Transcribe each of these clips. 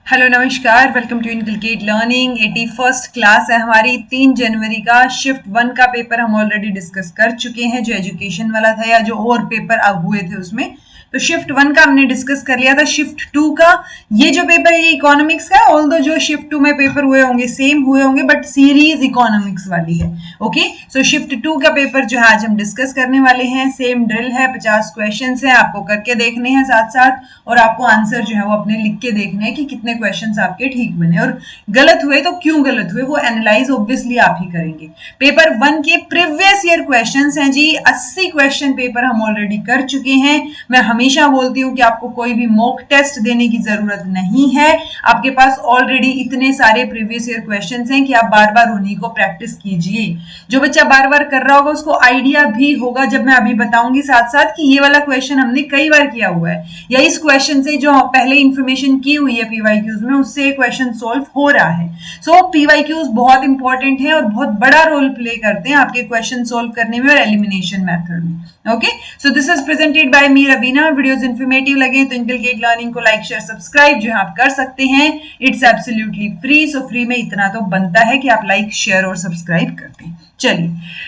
Hello नमस्कार, welcome to inculcate learning. 81st class है हमारी। 3 जनवरी का शिफ्ट 1 का पेपर हम ऑलरेडी डिस्कस कर चुके हैं, जो एजुकेशन वाला था या जो और पेपर अब हुए थे उसमें। तो शिफ्ट 1 का हमने डिस्कस कर लिया था। शिफ्ट 2 का ये जो पेपर है इकोनॉमिक्स का, ऑल्दो जो शिफ्ट 2 में पेपर हुए होंगे सेम हुए होंगे, बट सीरीज इकोनॉमिक्स वाली है। ओके, सो शिफ्ट 2 का पेपर जो है आज हम डिस्कस करने वाले हैं। सेम ड्रिल है, 50 क्वेश्चन है, आपको करके देखने हैं साथ साथ, और आपको आंसर जो है वो अपने लिख के देखने हैं कि कितने क्वेश्चंस आपके ठीक बने और गलत हुए तो क्यों गलत हुए, वो एनालाइज ऑब्वियसली आप ही करेंगे। पेपर 1 के प्रीवियस ईयर क्वेश्चंस हैं जी। 80 क्वेश्चन पेपर हम ऑलरेडी कर चुके हैं। मैं हमेशा बोलती हूँ कि आपको कोई भी मॉक टेस्ट देने की जरूरत नहीं है। आपके पास ऑलरेडी इतने सारे प्रीवियस ईयर क्वेश्चंस हैं कि आप बार बार उन्हीं को प्रैक्टिस कीजिए। जो बच्चा बार बार कर रहा होगा उसको आइडिया भी होगा, जब मैं अभी बताऊंगी साथ साथ, कि ये वाला क्वेश्चन हमने कई बार किया हुआ है, या इस क्वेश्चन से जो पहले इंफॉर्मेशन की हुई है पीवाईक्यूज में उससे क्वेश्चन सोल्व हो रहा है। सो पीवाईक्यूज बहुत इंपॉर्टेंट है और बहुत बड़ा रोल प्ले करते हैं आपके क्वेश्चन सोल्व करने में और एलिमिनेशन मेथड में। Okay, so this is presented by me Raveena. Videos informative लगे तो इनकलकेट लर्निंग को लाइक शेयर सब्सक्राइब जो है आप कर सकते हैं। It's absolutely free. So free में इतना तो बनता है कि आप लाइक शेयर और सब्सक्राइब कर दें। चलिए,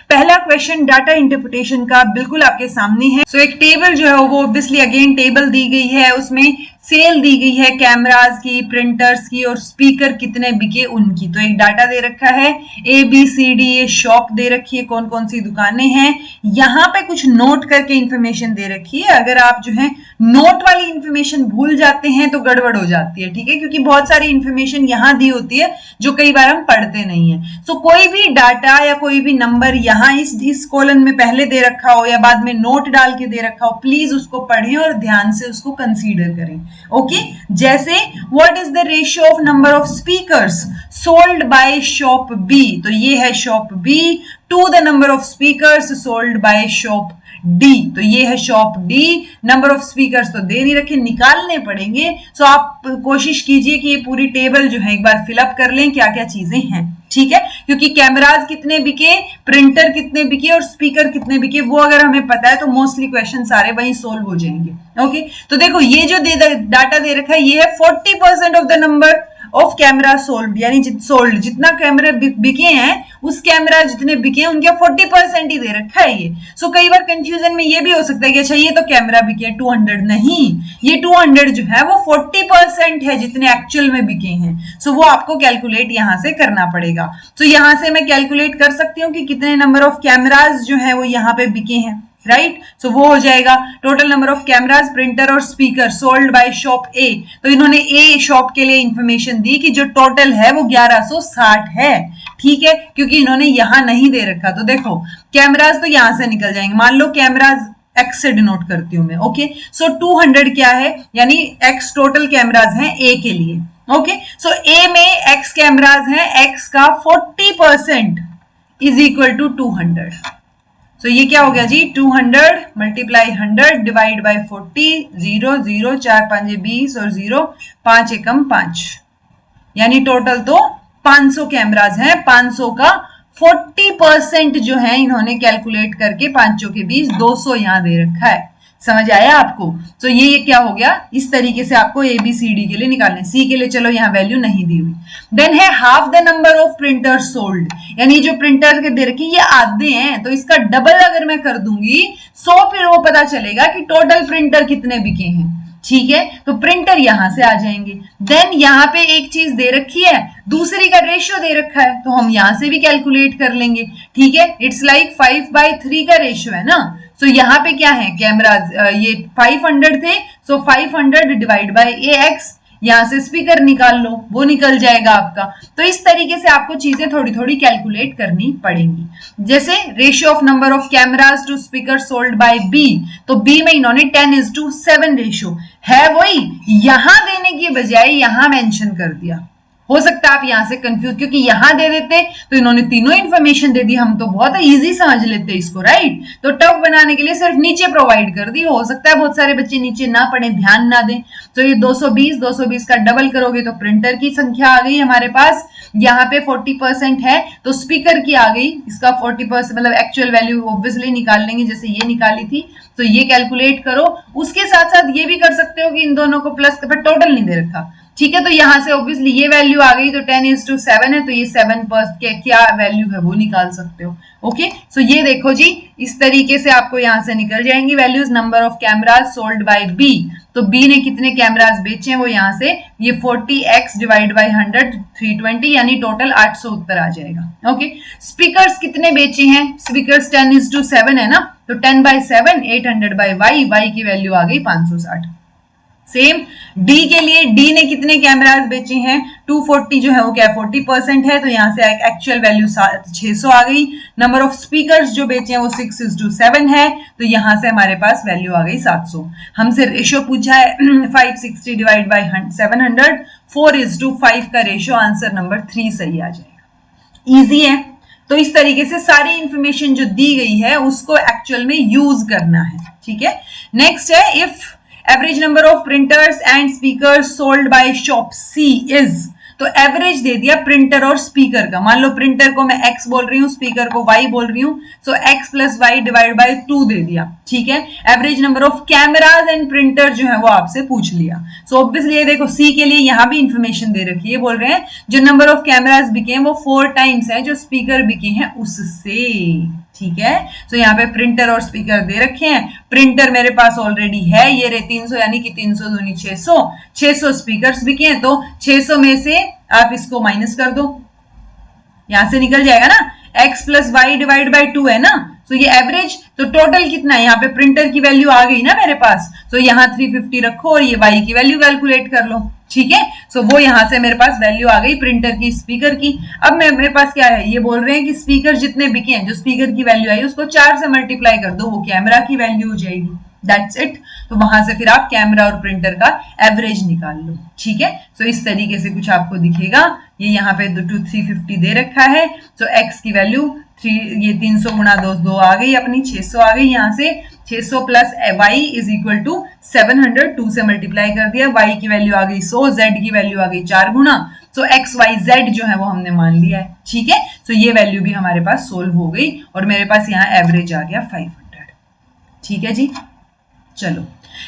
पहला क्वेश्चन डाटा इंटरप्रिटेशन का बिल्कुल आपके सामने है। सो एक टेबल जो है वो ऑब्वियसली अगेन टेबल दी गई है, उसमें सेल दी गई है कैमरास की, प्रिंटर्स की और स्पीकर कितने बिके उनकी। तो एक डाटा दे रखा है, ए बी सी डी, ये शॉप दे रखी है, कौन कौन सी दुकानें हैं। यहाँ पे कुछ नोट करके इंफॉर्मेशन दे रखी है। अगर आप जो है नोट वाली इंफॉर्मेशन भूल जाते हैं तो गड़बड़ हो जाती है, ठीक है, क्योंकि बहुत सारी इंफॉर्मेशन यहाँ दी होती है जो कई बार हम पढ़ते नहीं है। सो कोई भी डाटा या कोई भी नंबर यहाँ इस कॉलम में पहले दे रखा हो या बाद में नोट डाल के दे रखा हो, प्लीज उसको पढ़ें और ध्यान से उसको कंसीडर करें। ओके, जैसे what is the ratio of number of speakers sold by shop B. तो ये है shop B to the number of speakers sold by shop D. तो ये है shop D. Number of speakers तो दे नहीं रखे, निकालने पड़ेंगे। सो आप कोशिश कीजिए कि ये पूरी टेबल जो है एक बार फिलअप कर लें, क्या क्या चीजें हैं, ठीक है, क्योंकि कैमराज कितने बिके, प्रिंटर कितने बिके और स्पीकर कितने बिके, वो अगर हमें पता है तो मोस्टली क्वेश्चन सारे वहीं सोल्व हो जाएंगे। ओके, तो देखो ये जो डाटा दे रखा है ये है 40% of the number of camera sold, यानी जितना कैमरा बिके हैं उस कैमरा जितने बिके हैं उनका 40% ही दे रखा है ये। सो कई बार कंफ्यूजन में ये भी हो सकता है कि अच्छा ये तो कैमरा बिके हैं 200, नहीं, ये 200 जो है वो 40% है जितने एक्चुअल में बिके हैं। सो वो आपको कैलकुलेट यहां से करना पड़ेगा। सो यहां से मैं कैलकुलेट कर सकती हूँ कि कितने नंबर ऑफ कैमराज जो है वो यहाँ पे बिके हैं, राइट। सो वो हो जाएगा total number of cameras, printer और speaker sold by shop A. तो इन्होंने ए शॉप के लिए इंफॉर्मेशन दी कि जो टोटल है वो 1160 है, ठीक है, क्योंकि इन्होंने यहां नहीं दे रखा। तो देखो कैमरास तो यहां से निकल जाएंगे, मान लो कैमरास एक्स से डिनोट करती हूं मैं। ओके, सो 200 क्या है, यानी एक्स टोटल कैमरास हैं ए के लिए। ओके, सो ए में एक्स कैमरास हैं, एक्स का 40% इज इक्वल टू 200। तो ये क्या हो गया जी, 200 मल्टीप्लाई 100 डिवाइड बाय 40, 0 0 4 5 20 और 0 5 एकम 5, यानी टोटल तो 500 कैमराज हैं। 500 का 40% जो है इन्होंने कैलकुलेट करके 5 के 20, 200 यहां दे रखा है। समझ आया आपको। तो ये क्या हो गया, इस तरीके से आपको ए बी सी डी के लिए निकालने, सी के लिए चलो यहाँ वैल्यू नहीं दी हुई। देन है half the number of printer sold, यानी जो प्रिंटर के दे रखे ये आधे हैं, तो इसका डबल अगर मैं कर दूंगी 100, फिर वो पता चलेगा कि टोटल प्रिंटर कितने बिके हैं, ठीक है। तो प्रिंटर यहां से आ जाएंगे। देन यहाँ पे एक चीज दे रखी है, दूसरी का रेशियो दे रखा है, तो हम यहां से भी कैलकुलेट कर लेंगे, ठीक है। इट्स लाइक 5/3 का रेशियो है ना। सो यहाँ पे क्या है, कैमराज ये 500 थे, सो 500 डिवाइड बाय AX, यहां से स्पीकर निकाल लो, वो निकल जाएगा आपका। तो इस तरीके से आपको चीजें थोड़ी थोड़ी कैलकुलेट करनी पड़ेंगी। जैसे ratio of number of cameras to speaker sold by B, तो बी में इन्होंने 10:7 रेशियो है, वही यहां देने की बजाय यहां मेंशन कर दिया। हो सकता है आप यहां से कंफ्यूज, क्योंकि यहां दे देते तो इन्होंने तीनों इंफॉर्मेशन दे दी, हम तो बहुत इजी समझ लेते इसको, राइट। तो टफ बनाने के लिए सिर्फ नीचे प्रोवाइड कर दी। हो सकता है बहुत सारे बच्चे नीचे ना पढ़े, ध्यान ना दें। तो ये 220 का डबल करोगे तो प्रिंटर की संख्या आ गई हमारे पास, यहाँ पे 40% है तो स्पीकर की आ गई, इसका 40% मतलब एक्चुअल वैल्यू ऑब्वियसली निकाल लेंगे, जैसे ये निकाली थी। तो ये कैलकुलेट करो। उसके साथ साथ ये भी कर सकते हो कि इन दोनों को प्लस, पर टोटल नहीं दे रखा, ठीक है, तो यहां से ऑब्वियसली ये वैल्यू आ गई, तो 10:7 है, तो ये 7% के क्या वैल्यू है वो निकाल सकते हो। ओके, सो ये देखो जी, इस तरीके से आपको यहां से निकल जाएंगी values. Number of cameras sold by B, तो बी ने कितने कैमराज बेचे हैं वो यहाँ से ये 40x डिवाइड बाई 100 320, यानी टोटल 800 उत्तर आ जाएगा। ओके, स्पीकर्स कितने बेचे हैं, स्पीकर्स 10:7 है ना, तो 10/7 800/y, y की वैल्यू आ गई 560। सेम डी के लिए, डी ने कितने कैमराज बेचे हैं, 240 जो है वो क्या 40% है, तो यहां से एक्चुअल वैल्यू 600 आ गई। नंबर ऑफ स्पीकर्स जो बेचे हैं वो 6:7 है, तो यहां से हमारे पास वैल्यू आ गई 700। हमसे रेशियो पूछा है 560 डिवाइड बाई 700, 4:5 का रेशियो, आंसर नंबर 3 सही आ जाएगा। इजी है, तो इस तरीके से सारी इंफॉर्मेशन जो दी गई है उसको एक्चुअल में यूज करना है। ठीक है, नेक्स्ट है if average number of printers and speakers sold by shop C is, तो एवरेज दे दिया प्रिंटर और स्पीकर का। मान लो प्रिंटर को मैं x बोल रही हूँ, स्पीकर को y बोल रही हूँ, so x plus Y divide by 2 दे दिया। ठीक है, average number of cameras and printer जो है वो आपसे पूछ लिया। सो ऑब्वियसली ये देखो c के लिए यहाँ भी इंफॉर्मेशन दे रखी है, बोल रहे हैं जो नंबर ऑफ कैमराज बिके हैं वो 4 टाइम्स है जो स्पीकर बिके हैं उससे। ठीक है, तो यहाँ पे प्रिंटर और स्पीकर दे रखे हैं। प्रिंटर मेरे पास ऑलरेडी है, ये रे 300, यानी कि 300 दूनी 600, 600 स्पीकर्स बिके हैं, तो 600 में से आप इसको माइनस कर दो, यहां से निकल जाएगा ना, x plus Y divide by 2 है ना, तो ये एवरेज, तो टोटल कितना है, यहाँ पे प्रिंटर की वैल्यू आ गई ना मेरे पास, तो यहाँ 350 रखो और ये y की वैल्यू कैलकुलेट कर लो। ठीक है, सो वो यहां से मेरे पास वैल्यू आ गई प्रिंटर की, स्पीकर की। अब मेरे पास क्या है, ये बोल रहे हैं कि स्पीकर जितने बिके हैं, जो स्पीकर की वैल्यू आई उसको 4 से मल्टीप्लाई कर दो, वो कैमरा की वैल्यू हो जाएगी। That's it. तो वहां से फिर आप कैमरा और प्रिंटर का एवरेज निकाल लो। ठीक है, सो इस तरीके से कुछ आपको दिखेगा। ये यहाँ पे 350 दे रखा है, तो x की वैल्यू 3, ये 300 गुणा 2 आ गई अपनी, 600 आ गई। यहाँ से 600 plus y is equal to 700, 2 से मल्टीप्लाई कर दिया, y की वैल्यू आ गई 100, z की वैल्यू आ गई 4 गुना, तो x y z जो है वो हमने मान लिया है। ठीक है, तो ये वैल्यू भी हमारे पास सोल्व हो गई और मेरे पास यहाँ एवरेज आ गया 500। ठीक है जी, चलो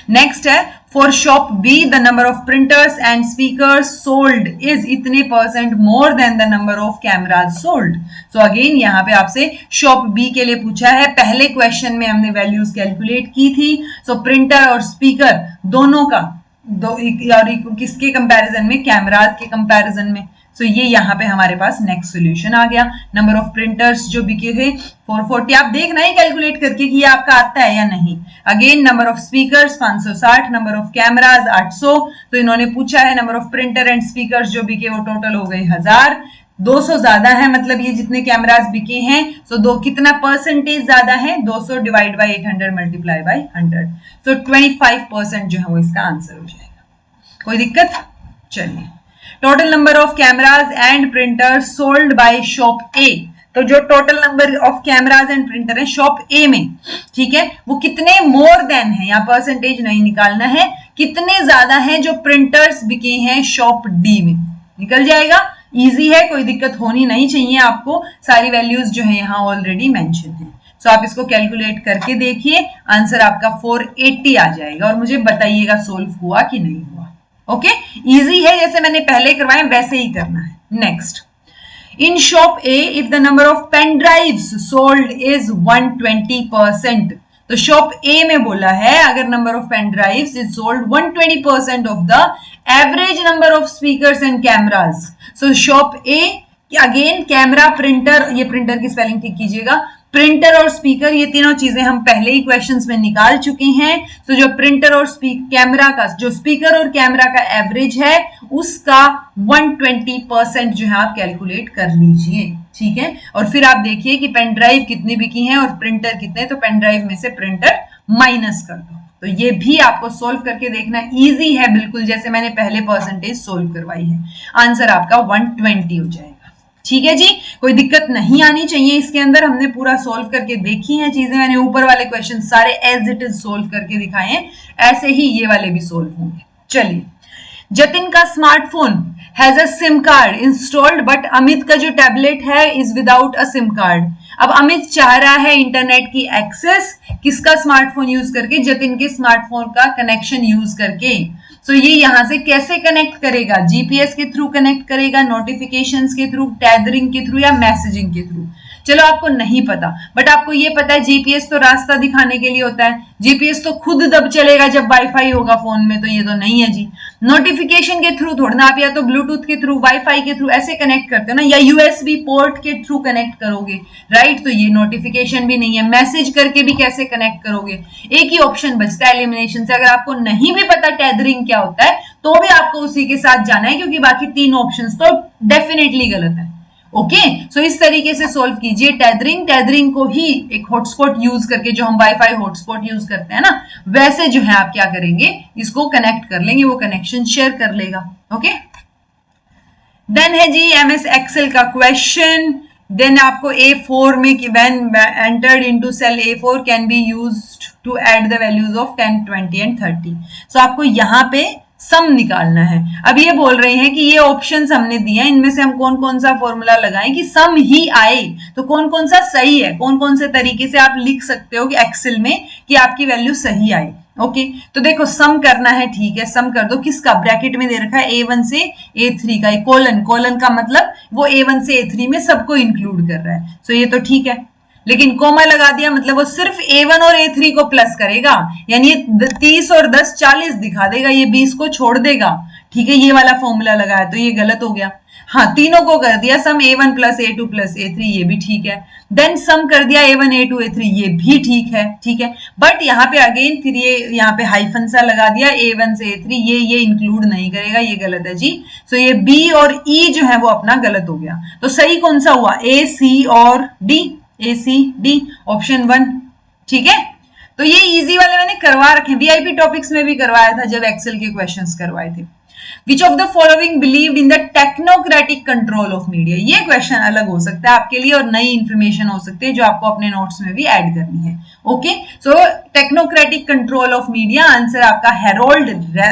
नेक्स्ट है for shop be the number of printers and speakers sold is इतने % more than the number of cameras sold. So again यहाँ पे आपसे शॉप बी के लिए पूछा है, पहले क्वेश्चन में हमने वैल्यूज कैलकुलेट की थी। सो प्रिंटर और स्पीकर दोनों का और किसके कंपैरिजन में, कैमराज के कंपैरिजन में। सो ये यहाँ पे हमारे पास नेक्स्ट सोल्यूशन आ गया। नंबर ऑफ प्रिंटर्स जो बिके थे 440, आप देखना ही कैलकुलेट करके कि ये आपका आता है या नहीं। Again number of speakers 560, number of cameras 800, तो इन्होंने पूछा है number of printer and speakers जो बिके वो टोटल हो गए 1000, 200 ज्यादा है, मतलब ये जितने कैमराज बिके हैं, सो दो कितना % ज्यादा है, 200 डिवाइड बाई 800 मल्टीप्लाई बाई 100, सो 25% जो है वो इसका आंसर हो जाएगा। कोई दिक्कत? चलिए, total number of cameras and printers sold by shop A, तो जो total number of cameras and printer है शॉप ए में, ठीक है, वो कितने मोर देन है, यहाँ परसेंटेज नहीं निकालना है, कितने ज्यादा है जो प्रिंटर्स बिके हैं शॉप डी में, निकल जाएगा। इजी है, कोई दिक्कत होनी नहीं चाहिए आपको, सारी वैल्यूज जो है यहाँ ऑलरेडी मेंशन है। सो आप इसको कैलकुलेट करके देखिए, आंसर आपका 480 आ जाएगा और मुझे बताइएगा सोल्व हुआ कि नहीं हुआ। ओके, इजी है, जैसे मैंने पहले करवाए वैसे ही करना है। Next, in shop A if the number of pen drives sold is 120%, तो शॉप ए में बोला है अगर number of pen drives is sold 120% of the average number of speakers and cameras. So shop A, again camera, printer, ये printer की spelling ठीक कीजिएगा, printer और स्पीकर, ये तीनों चीजें हम पहले ही क्वेश्चंस में निकाल चुके हैं। तो जो प्रिंटर और कैमरा का, जो स्पीकर और कैमरा का एवरेज है उसका 120% जो है आप कैलकुलेट कर लीजिए। ठीक है, और फिर आप देखिए कि पेन ड्राइव कितनी बिकी हैं और प्रिंटर कितने, तो पेन ड्राइव में से प्रिंटर माइनस कर दो। तो ये भी आपको सोल्व करके देखना, इजी है बिल्कुल, जैसे मैंने पहले % सोल्व करवाई है। आंसर आपका 120 हो जाएगा। ठीक है जी, कोई दिक्कत नहीं आनी चाहिए इसके अंदर, हमने पूरा सोल्व करके देखी हैं चीजें, मैंने ऊपर वाले क्वेश्चन सारे एज इट इज सोल्व करके दिखाए हैं, ऐसे ही ये वाले भी सोल्व होंगे। चलिए, जतिन का smartphone has a SIM card installed but Amit का जो टैबलेट है is without a SIM card. अब अमित चाह रहा है इंटरनेट की एक्सेस किसका स्मार्टफोन यूज करके, जतिन के स्मार्टफोन का कनेक्शन यूज करके। सो ये यहां से कैसे कनेक्ट करेगा, जीपीएस के थ्रू कनेक्ट करेगा, नोटिफिकेशंस के थ्रू, टेथरिंग के थ्रू या मैसेजिंग के थ्रू। चलो आपको नहीं पता, बट आपको ये पता है जीपीएस तो रास्ता दिखाने के लिए होता है, जीपीएस तो खुद दब चलेगा जब वाईफाई होगा फोन में, तो ये तो नहीं है जी। नोटिफिकेशन के थ्रू थोड़ा ना, आप या तो ब्लूटूथ के थ्रू, वाईफाई के थ्रू ऐसे कनेक्ट करते हो ना, या यूएसबी पोर्ट के थ्रू कनेक्ट करोगे, राइट। तो ये नोटिफिकेशन भी नहीं है। मैसेज करके भी कैसे कनेक्ट करोगे, एक ही ऑप्शन बचता है एलिमिनेशन से। अगर आपको नहीं भी पता टेथरिंग क्या होता है तो भी आपको उसी के साथ जाना है, क्योंकि बाकी तीन ऑप्शंस तो डेफिनेटली गलत है। ओके, सो इस तरीके से सोल्व कीजिए टेथरिंग को ही एक हॉटस्पॉट यूज करके, जो हम वाईफाई हॉटस्पॉट यूज करते हैं ना, वैसे जो है आप क्या करेंगे, इसको कनेक्ट कर लेंगे, वो कनेक्शन शेयर कर लेगा। ओके, देन है जी एमएस एक्सेल का क्वेश्चन। देन आपको A4 में कि when entered into cell A4 can be used to add the values of 10, 20 and 30। So आपको यहाँ पे सम निकालना है। अब ये बोल रहे हैं कि ये ऑप्शंस हमने दिए हैं, इनमें से हम कौन कौन सा फॉर्मूला लगाएं कि सम ही आए, तो कौन कौन सा सही है, कौन कौन से तरीके से आप लिख सकते हो कि एक्सेल में कि आपकी वैल्यू सही आए। ओके, तो देखो सम करना है, ठीक है, सम कर दो। किसका, ब्रैकेट में दे रखा है A1 से A3 का, कोलन का मतलब वो A1 से A3 में सबको इंक्लूड कर रहा है। सो ये तो ठीक है, लेकिन कोमा लगा दिया मतलब वो सिर्फ A1 और A3 को प्लस करेगा, यानी ये 30 और 10 40 दिखा देगा, ये 20 को छोड़ देगा। ठीक है, ये वाला फॉर्मूला लगाया तो ये गलत हो गया। हाँ, तीनों को कर दिया सम A1 plus A2 plus A3, ये भी ठीक है। देन सम कर दिया A1 A2 A3, ये भी ठीक है, ठीक है। बट यहाँ पे अगेन फिर ये यहाँ पे हाइफन सा लगा दिया A1 से A3, ये इंक्लूड नहीं करेगा, ये गलत है जी। सो ये B और E जो है वो अपना गलत हो गया। तो सही कौन सा हुआ, A, C और D, A, C, D, option 1। ठीक है, तो ये इजी वाले मैंने करवा रखे, वीआईपी टॉपिक्स में भी करवाया था जब एक्सेल के क्वेश्चंस करवाए थे। Which of the following believed in the technocratic control of media? ये क्वेश्चन अलग हो सकता है आपके लिए और नई इंफॉर्मेशन हो सकती है जो आपको अपने नोट्स में भी ऐड करनी है। Okay, so technocratic control of media, answer आपका हैरोल्ड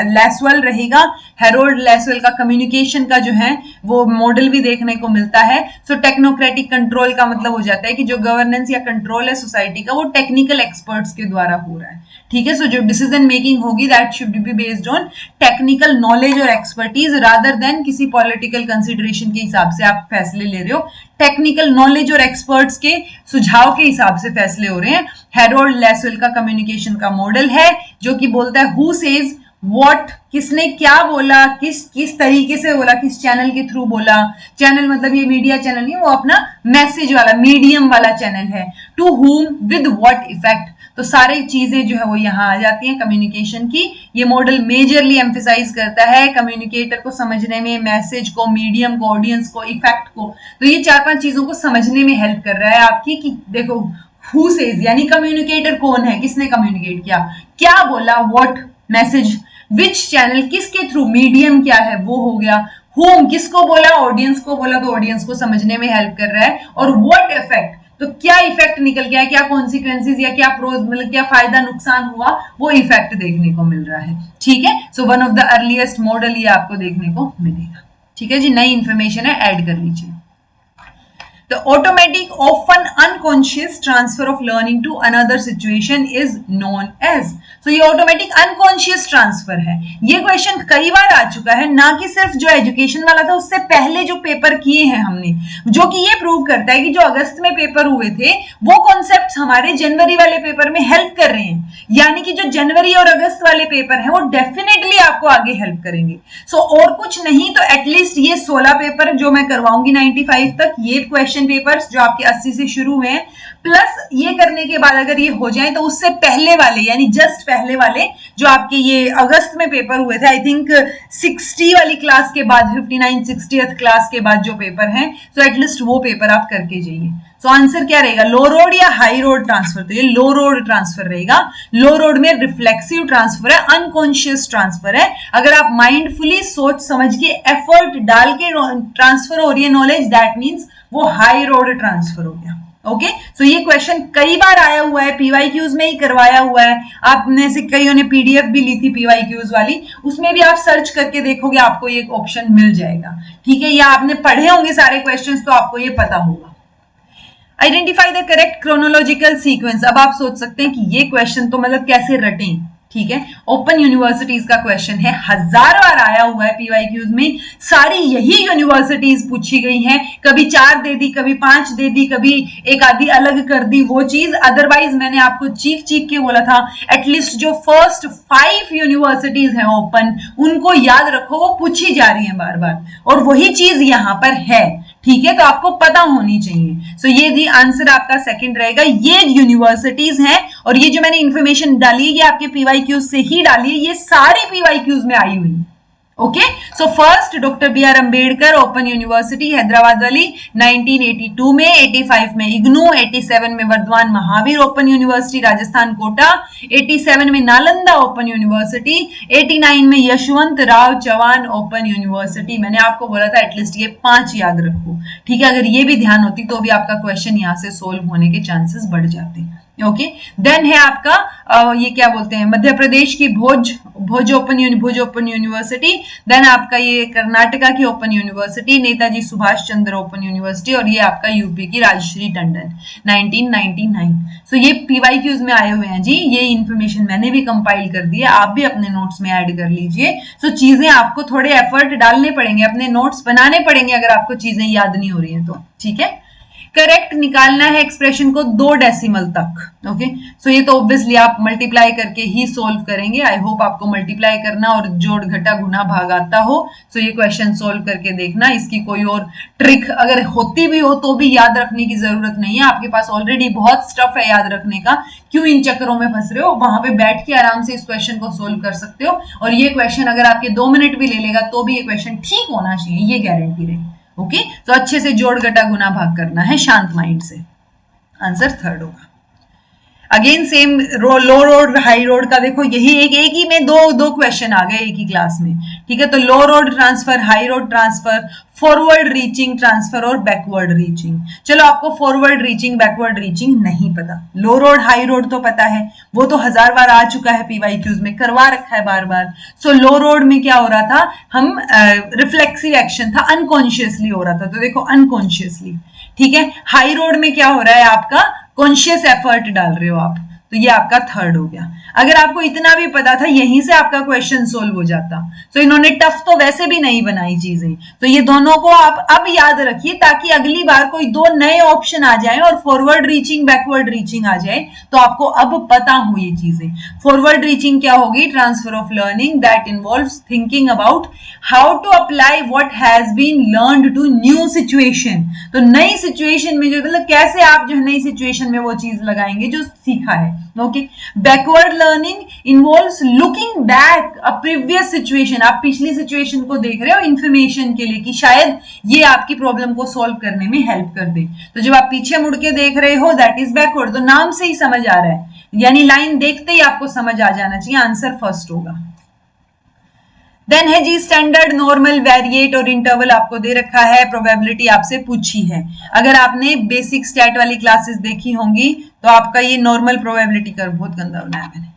लेसवेल रहेगा। हैरोल्ड लेसवेल का कम्युनिकेशन का जो है वो मॉडल भी देखने को मिलता है। सो टेक्नोक्रेटिक कंट्रोल का मतलब हो जाता है कि जो गवर्नेंस या कंट्रोल है सोसाइटी का वो टेक्निकल एक्सपर्ट्स के द्वारा हो रहा है। ठीक है, सो जो डिसीजन मेकिंग होगी that should be based on technical knowledge और एक्सपर्टीज रादर देन किसी पॉलिटिकल कंसिडरेशन के हिसाब से आप फैसले ले रहे हो। टेक्निकल नॉलेज और एक्सपर्ट्स के सुझाव के हिसाब से फैसले हो रहे हैं। हैरोल्ड लेसवेल का कम्युनिकेशन का मॉडल है जो कि बोलता है हु सेज व्हाट, किसने क्या बोला, किस तरीके से बोला, किस चैनल के थ्रू बोला। चैनल मतलब ये मीडिया चैनल नहीं, वो अपना मैसेज वाला मीडियम वाला चैनल है। To whom with what effect, तो सारी चीजें जो है वो यहाँ आ जाती हैं कम्युनिकेशन की। ये मॉडल मेजरली एम्फेसाइज करता है कम्युनिकेटर को समझने में, मैसेज को, मीडियम को, ऑडियंस को, इफेक्ट को। तो ये 4-5 चीजों को समझने में हेल्प कर रहा है आपकी कि देखो हु सेज यानी कम्युनिकेटर कौन है, किसने कम्युनिकेट किया, क्या बोला, व्हाट मैसेज, विच चैनल किसके थ्रू, मीडियम क्या है वो हो गया, होम किसको बोला, ऑडियंस को बोला, तो ऑडियंस को समझने में हेल्प कर रहा है। और व्हाट इफेक्ट, तो क्या इफेक्ट निकल गया, क्या कॉन्सिक्वेंसेज या क्या प्रोज मतलब क्या फायदा नुकसान हुआ, वो इफेक्ट देखने को मिल रहा है। ठीक है, so one of the earliest model ये आपको देखने को मिलेगा। ठीक है जी, नई इंफॉर्मेशन है, ऐड कर लीजिए। The automatic, often unconscious transfer of learning to another situation is known as. So ये automatic unconscious transfer है। ये क्वेश्चन कई बार आ चुका है, ना कि सिर्फ जो एजुकेशन वाला था, उससे पहले जो पेपर किए हैं हमने, जो कि ये प्रूव करता है कि जो अगस्त में पेपर हुए थे वो कॉन्सेप्ट्स हमारे जनवरी वाले पेपर में हेल्प कर रहे हैं। यानी कि जो जनवरी और अगस्त वाले पेपर हैं वो डेफिनेटली आपको आगे हेल्प करेंगे। सो और कुछ नहीं तो एटलीस्ट ये 16 पेपर जो मैं करवाऊंगी 95 तक, ये क्वेश्चन पेपर्स जो आपके 80 से शुरू हुए हैं, प्लस ये करने के बाद अगर ये हो जाए तो उससे पहले वाले यानी जस्ट पहले वाले जो आपके ये अगस्त में पेपर हुए थे, आई थिंक 60 वाली क्लास के बाद, 59 60th क्लास के बाद जो पेपर हैं, सो एटलीस्ट वो पेपर आप करके जाइए। सो आंसर क्या रहेगा, लो रोड या हाई रोड ट्रांसफर, तो ये लो रोड ट्रांसफर रहेगा। लो रोड में रिफ्लेक्सिव ट्रांसफर है, अनकॉन्शियस ट्रांसफर है। अगर आप माइंडफुली सोच समझ के एफर्ट डाल के ट्रांसफर हो रही है नॉलेज, दैट मीन्स वो हाई रोड ट्रांसफर हो गया। ओके, सो ये क्वेश्चन कई बार आया हुआ है, पीवाईक्यूज में ही करवाया हुआ है। आपने से कईयों ने पीडीएफ भी ली थी पीवाईक्यूज वाली, उसमें भी आप सर्च करके देखोगे आपको ये ऑप्शन मिल जाएगा। ठीक है, या आपने पढ़े होंगे सारे क्वेश्चंस तो आपको ये पता होगा। Identify the correct chronological sequence. अब आप सोच सकते हैं कि ये क्वेश्चन तो मतलब कैसे रटें, ठीक है। ओपन यूनिवर्सिटीज का क्वेश्चन है, 1000 बार आया हुआ है पीवाईक्यूज में, सारी यही यूनिवर्सिटीज पूछी गई हैं, कभी 4 दे दी, कभी 5 दे दी, कभी एक आधी अलग कर दी वो चीज। अदरवाइज मैंने आपको चीख चीख के बोला था एटलीस्ट जो फर्स्ट 5 यूनिवर्सिटीज हैं ओपन, उनको याद रखो, वो पूछी जा रही है बार बार, और वही चीज यहां पर है, ठीक है। तो आपको पता होनी चाहिए। सो ये दी आंसर आपका सेकंड रहेगा। ये यूनिवर्सिटीज हैं, और ये जो मैंने इंफॉर्मेशन डाली है ये आपके पीवाईक्यूज से ही डाली है, ये सारी पीवाईक्यूज में आई हुई है। Okay, so first doctor B R Ambedkar open university Hyderabad वाली 1982 में, 85 में इग्नू, 87 में वर्धमान महावीर ओपन यूनिवर्सिटी राजस्थान कोटा, 87 में नालंदा ओपन यूनिवर्सिटी, 89 में यशवंत राव चौहान ओपन यूनिवर्सिटी। मैंने आपको बोला था एटलीस्ट ये 5 याद रखो, ठीक है। अगर ये भी ध्यान होती तो भी आपका क्वेश्चन यहां से सोल्व होने के चांसेस बढ़ जाते हैं। ओके, देन है आपका ये क्या बोलते हैं, मध्य प्रदेश की भोज ओपन यूनिवर्सिटी, देन आपका ये कर्नाटका की open university Netaji Subhash Chandra open university, और ये आपका यूपी की राजश्री टंडन 1999। सो ये पीवाईक्यूज में आए हुए हैं जी, ये इंफॉर्मेशन मैंने भी कंपाइल कर दी है, आप भी अपने नोट्स में ऐड कर लीजिए। सो चीजें आपको थोड़े एफर्ट डालने पड़ेंगे, अपने नोट्स बनाने पड़ेंगे अगर आपको चीजें याद नहीं हो रही हैं तो, ठीक है। करेक्ट निकालना है एक्सप्रेशन को 2 डेसिमल तक। ओके, सो ये तो ऑब्वियसली आप मल्टीप्लाई करके ही सोल्व करेंगे। आई होप आपको मल्टीप्लाई करना और जोड़ घटा गुना भाग आता हो। सो ये क्वेश्चन सोल्व करके देखना, इसकी कोई और ट्रिक अगर होती भी हो तो भी याद रखने की जरूरत नहीं है, आपके पास ऑलरेडी बहुत स्टफ है याद रखने का, क्यों इन चक्करों में फंस रहे हो, वहां पे बैठ के आराम से इस क्वेश्चन को सोल्व कर सकते हो। और ये क्वेश्चन अगर आपके 2 मिनट भी ले लेगा तो भी ये क्वेश्चन ठीक होना चाहिए, ये गारंटी रहे। ओके, तो अच्छे से जोड़ घटा गुना भाग करना है शांत माइंड से। आंसर थर्ड होगा। अगेन सेम लो रोड हाई रोड का देखो, यही एक ही में दो क्वेश्चन आ गए एक ही क्लास में, ठीक है। तो low road transfer, high road transfer, forward reaching transfer और बैकवर्ड रीचिंग। चलो आपको फॉरवर्ड रीचिंग बैकवर्ड रीचिंग नहीं पता, लो रोड हाई रोड तो पता है, वो तो 1000 बार आ चुका है पीवाईक्यूज में, करवा रखा है बार बार। सो लो रोड में क्या हो रहा था, हम रिफ्लेक्सिव एक्शन था, अनकॉन्शियसली हो रहा था, तो देखो अनकॉन्शियसली, ठीक है। हाई रोड में क्या हो रहा है, आपका कॉन्शियस एफर्ट डाल रहे हो आप, तो ये आपका थर्ड हो गया। अगर आपको इतना भी पता था यहीं से आपका क्वेश्चन सोल्व हो जाता। तो इन्होंने टफ तो वैसे भी नहीं बनाई चीजें, तो ये दोनों को आप अब याद रखिए ताकि अगली बार कोई 2 नए ऑप्शन आ जाए और फॉरवर्ड रीचिंग बैकवर्ड रीचिंग आ जाए तो आपको अब पता हो ये चीजें। फॉरवर्ड रीचिंग क्या होगी, transfer of learning that involves thinking about how to apply what has been learned to new situation. तो नई सिचुएशन में जो मतलब कैसे आप जो है नई सिचुएशन में वो चीज लगाएंगे जो सीखा है। Okay, backward learning involves looking back a previous situation, आप पिछली सिचुएशन को देख रहे हो इंफॉर्मेशन के लिए कि शायद ये आपकी प्रॉब्लम को सॉल्व करने में हेल्प कर दे। तो जब आप पीछे मुड़ के देख रहे हो दैट इज बैकवर्ड, तो नाम से ही समझ आ रहा है, यानी लाइन देखते ही आपको समझ आ जाना चाहिए, आंसर फर्स्ट होगा। देन है जी स्टैंडर्ड, नॉर्मल, वेरिएट और इंटरवल आपको दे रखा है, प्रोबेबिलिटी आपसे पूछी है। अगर आपने बेसिक स्टैट वाली क्लासेस देखी होंगी तो आपका ये नॉर्मल प्रोबेबिलिटी कर्व बहुत गंदा बनाया मैंने।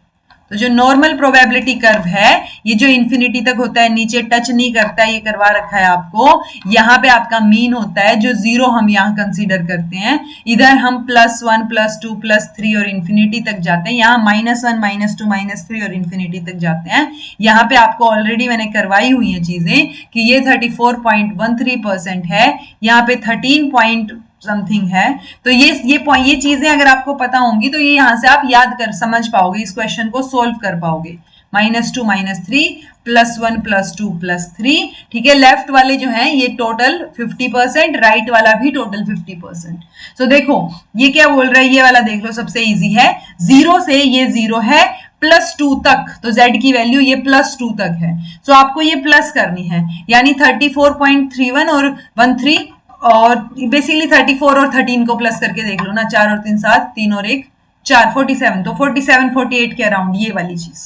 तो जो नॉर्मल प्रोबेबिलिटी कर्व है, ये जो इन्फिनिटी तक होता है, नीचे टच नहीं करता है, ये करवा रखा है आपको। यहाँ पे आपका मीन होता है, जो 0 हम यहाँ कंसीडर करते हैं, इधर हम +1 +2 +3 और इन्फिनिटी तक जाते हैं, यहाँ -1 -2 -3 और इन्फिनिटी तक जाते हैं। यहाँ पे आपको ऑलरेडी मैंने करवाई हुई है चीजें कि ये 34.13% है, यहाँ पे 13 समथिंग है। तो ये चीजें अगर आपको पता होंगी तो ये यहां से आप याद कर समझ पाओगे, इस क्वेश्चन को सोल्व कर पाओगे। -2 -3 +1 +2 +3, ठीक है। लेफ्ट वाले जो हैं ये टोटल 50%, राइट वाला भी टोटल 50%। तो देखो ये क्या बोल रहा है, ये वाला देख लो, सबसे इजी है। 0 से ये 0 है +2 तक, तो z की वैल्यू ये +2 तक है। सो आपको ये प्लस करनी है, यानी 34.31 और 13 और बेसिकली 34 और 13 को प्लस करके देख लो ना, 4 और 3 7, 3 और 1 4, 47, तो 47 48 के अराउंड ये वाली चीज,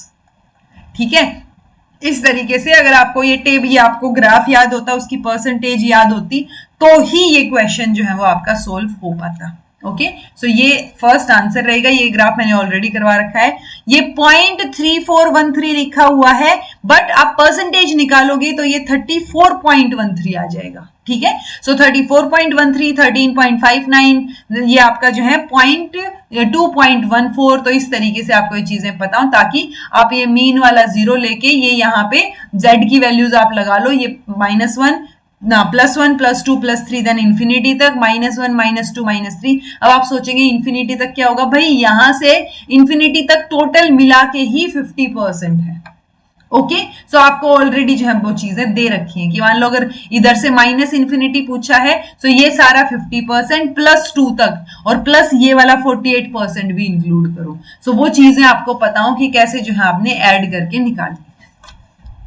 ठीक है। इस तरीके से अगर आपको ये टेब या आपको ग्राफ याद होता, उसकी परसेंटेज याद होती, तो ही ये क्वेश्चन जो है वो आपका सोल्व हो पाता। ओके सो ये फर्स्ट आंसर रहेगा। ये ग्राफ मैंने ऑलरेडी करवा रखा है। ये 0.3413 लिखा हुआ है, बट आप परसेंटेज निकालोगे तो ये 34.13 आ जाएगा। ठीक है, सो 34.13, 13.59, ये आपका जो है 2.14। तो इस तरीके से आपको ये चीजें पता हो, ताकि आप ये मीन वाला जीरो लेके ये यहाँ पे z की वैल्यूज आप लगा लो। ये -1 ना, +1 +2 +3 देन इंफिनिटी तक, -1 -2 -3। अब आप सोचेंगे इंफिनिटी तक क्या होगा भाई, यहां से इंफिनिटी तक टोटल मिला के ही 50% है। ओके सो आपको ऑलरेडी जो है वो चीजें दे रखी हैं कि मान लो अगर इधर से माइनस इंफिनिटी पूछा है तो ये सारा 50% +2 तक, और प्लस ये वाला 48% भी इंक्लूड करो। सो वो चीजें आपको पता हो कि कैसे जो है आपने ऐड करके निकाली।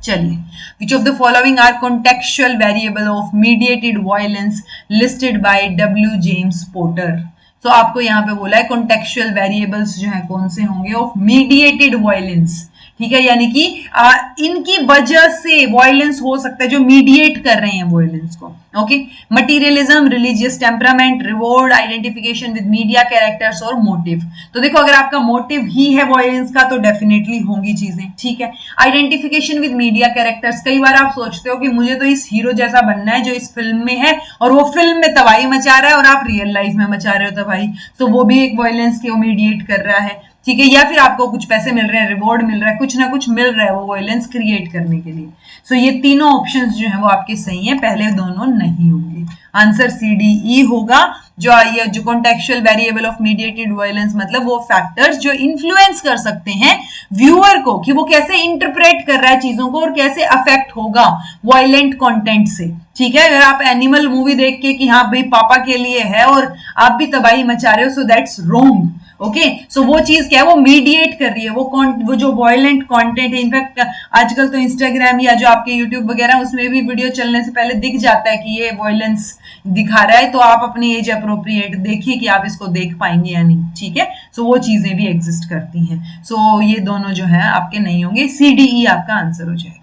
चलिए, which of the following are contextual variable of mediated violence listed by W. James Porter? तो आपको यहाँ पे बोला है contextual variables जो है कौन से होंगे of mediated violence। ठीक है, यानी कि इनकी वजह से वॉयलेंस हो सकता है, जो मीडिएट कर रहे हैं वॉयलेंस को। Okay, materialism, religious temperament, reward, identification with media characters और मोटिव। तो देखो अगर आपका मोटिव ही है वॉयलेंस का तो डेफिनेटली होंगी चीजें। ठीक है, आइडेंटिफिकेशन विद मीडिया कैरेक्टर्स, कई बार आप सोचते हो कि मुझे तो इस हीरो जैसा बनना है जो इस फिल्म में है, और वो फिल्म में तबाही मचा रहा है और आप रियल लाइफ में मचा रहे हो तबाही, तो वो भी एक वॉयलेंस को मीडिएट कर रहा है। ठीक है, या फिर आपको कुछ पैसे मिल रहे हैं, रिवॉर्ड मिल रहा है, कुछ ना कुछ मिल रहा है वो वॉयलेंस क्रिएट करने के लिए। सो ये तीनों ऑप्शंस जो है वो आपके सही हैं, पहले दोनों नहीं होंगे। आंसर सी डी ई होगा। जो ये जो contextual variable of mediated violence मतलब वो फैक्टर्स जो इन्फ्लुएंस कर सकते हैं व्यूअर को कि वो कैसे इंटरप्रेट कर रहा है चीजों को और कैसे अफेक्ट होगा वायलेंट कंटेंट से। ठीक है, अगर आप एनिमल मूवी देख के कि हाँ भाई पापा के लिए है और आप भी तबाही मचा रहे हो, so that's wrong. Okay so वो चीज क्या है, वो मीडिएट कर रही है, वो जो वायलेंट कंटेंट है। इनफैक्ट आजकल तो इंस्टाग्राम या जो आपके यूट्यूब वगैरह उसमें भी वीडियो चलने से पहले दिख जाता है कि ये वायलेंस दिखा रहा है, तो आप अपनी एज अप्रोप्रिएट देखिए कि आप इसको देख पाएंगे या नहीं। ठीक है, सो वो चीजें भी एग्जिस्ट करती हैं। सो ये दोनों जो है आपके नहीं होंगे, सी डी ई आपका आंसर हो जाएगा।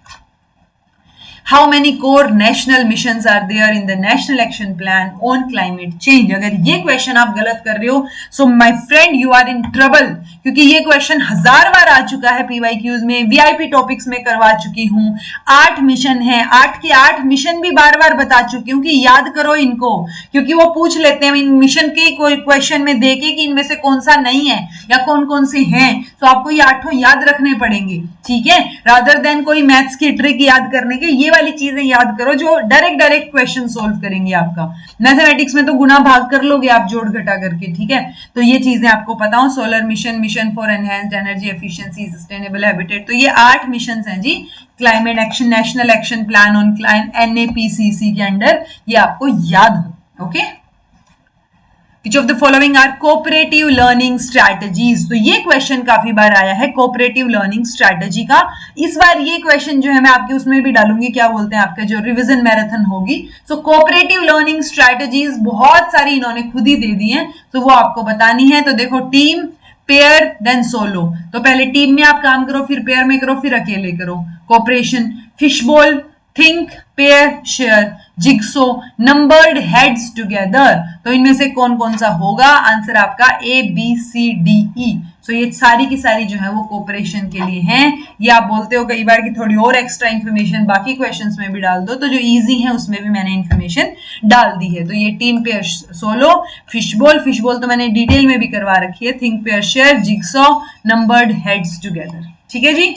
How many core national missions are there in the National Action Plan on Climate Change? अगर ये क्वेश्चन आप गलत कर रहे हो, so my friend you are in trouble, क्योंकि ये क्वेश्चन 1000 बार आ चुका है PYQs में, VIP टॉपिक्स में करवा चुकी हूँ। 8 मिशन है, 8 के 8 मिशन भी बार बार बता चुकी हूँ कि याद करो इनको, क्योंकि वो पूछ लेते हैं इन मिशन के कोई क्वेश्चन में देके कि इनमें से कौन सा नहीं है या कौन कौन से हैं, तो आपको ये 8 याद रखने पड़ेंगे। ठीक है, रादर देन कोई मैथ्स की ट्रिक याद करने के, ये वाली चीजें याद करो जो डायरेक्ट क्वेश्चन सोल्व करेंगे आपका। मैथमेटिक्स में तो गुना भाग कर लोगे आप जोड़ घटा करके। ठीक है, तो ये चीजें आपको पता हो। Solar mission, mission for enhanced energy efficiency, sustainable habitat, तो ये 8 मिशन हैं जी climate action, national action plan on NAPCC के अंडर, ये आपको याद हो। Okay, Which of the following are cooperative learning strategies? तो ये क्वेश्चन काफी बार आया है cooperative learning strategy का। इस बार ये क्वेश्चन जो है मैं आपके उसमें भी डालूंगी, क्या बोलते हैं आपका जो रिवीजन मैराथन होगी। सो cooperative learning strategies बहुत सारी इन्होंने खुद ही दे दी हैं, तो वो आपको बतानी है। तो देखो, टीम, पेयर, देन सोलो। तो पहले टीम में आप काम करो, फिर पेयर में करो, फिर अकेले करो। Cooperation, fishbowl, think, pair, share, jigsaw, numbered heads together. तो इनमें से कौन कौन सा होगा? आंसर आपका ABCDE। सो ये सारी की सारी जो है वो कोऑपरेशन के लिए हैं। ये आप बोलते हो कई बार कि थोड़ी और एक्स्ट्रा इन्फॉर्मेशन बाकी क्वेश्चंस में भी डाल दो, तो जो इजी है उसमें भी मैंने इन्फॉर्मेशन डाल दी है। तो ये टीम, पेयर, सोलो, फिशबॉल तो मैंने डिटेल में भी करवा रखी है, think, pair, share, jigsaw, numbered heads together. ठीक है जी,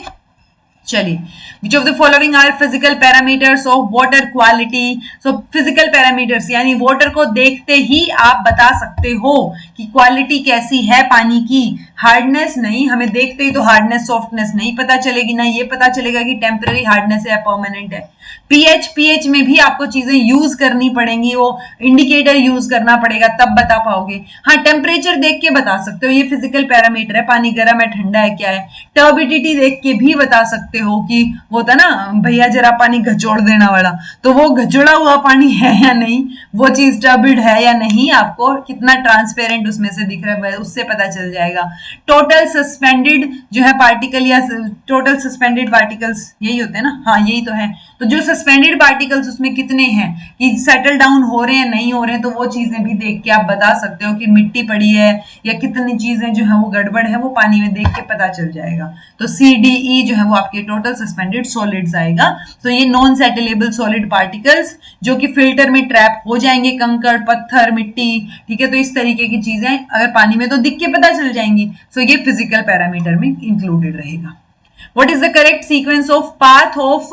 चलिए, which of the following are physical parameters of water quality? So physical parameters यानी वाटर को देखते ही आप बता सकते हो कि क्वालिटी कैसी है पानी की। हार्डनेस नहीं, हमें देखते ही तो हार्डनेस, सॉफ्टनेस नहीं पता चलेगी, ना ये पता चलेगा कि टेम्पररी हार्डनेस है या परमानेंट है। पीएच में भी आपको चीजें यूज करनी पड़ेंगी, वो इंडिकेटर यूज करना पड़ेगा तब बता पाओगे। हाँ, टेम्परेचर देख के बता सकते हो, ये फिजिकल पैरामीटर है, पानी गर्म है ठंडा है क्या है। टर्बिडिटी देख के भी बता सकते हो कि वो था ना भैया जरा पानी घचोड़ देना वाला, तो वो घचोड़ा हुआ पानी है या नहीं, वो चीज टर्बिड है या नहीं, आपको कितना ट्रांसपेरेंट उसमें से दिख रहा है उससे पता चल जाएगा। टोटल सस्पेंडेड जो है पार्टिकल या टोटल सस्पेंडेड पार्टिकल्स यही होते हैं ना, हाँ यही तो है। तो जो सस्पेंडेड पार्टिकल्स उसमें कितने हैं, कि सेटल डाउन हो रहे हैं नहीं हो रहे हैं, तो वो चीजें भी देख के आप बता सकते हो कि मिट्टी पड़ी है या कितनी चीजें जो है वो गड़बड़ है, वो पानी में देख के पता चल जाएगा। तो CDE जो है वो आपके टोटल सस्पेंडेड सॉलिड्स आएगा। तो ये नॉन सेटलेबल सॉलिड पार्टिकल्स जो कि फिल्टर में ट्रैप हो जाएंगे, कंकड़, पत्थर, मिट्टी, ठीक है, तो इस तरीके की चीजें अगर पानी में तो दिख के पता चल जाएंगी। सो ये फिजिकल पैरामीटर में इंक्लूडेड रहेगा। What is the correct sequence of path of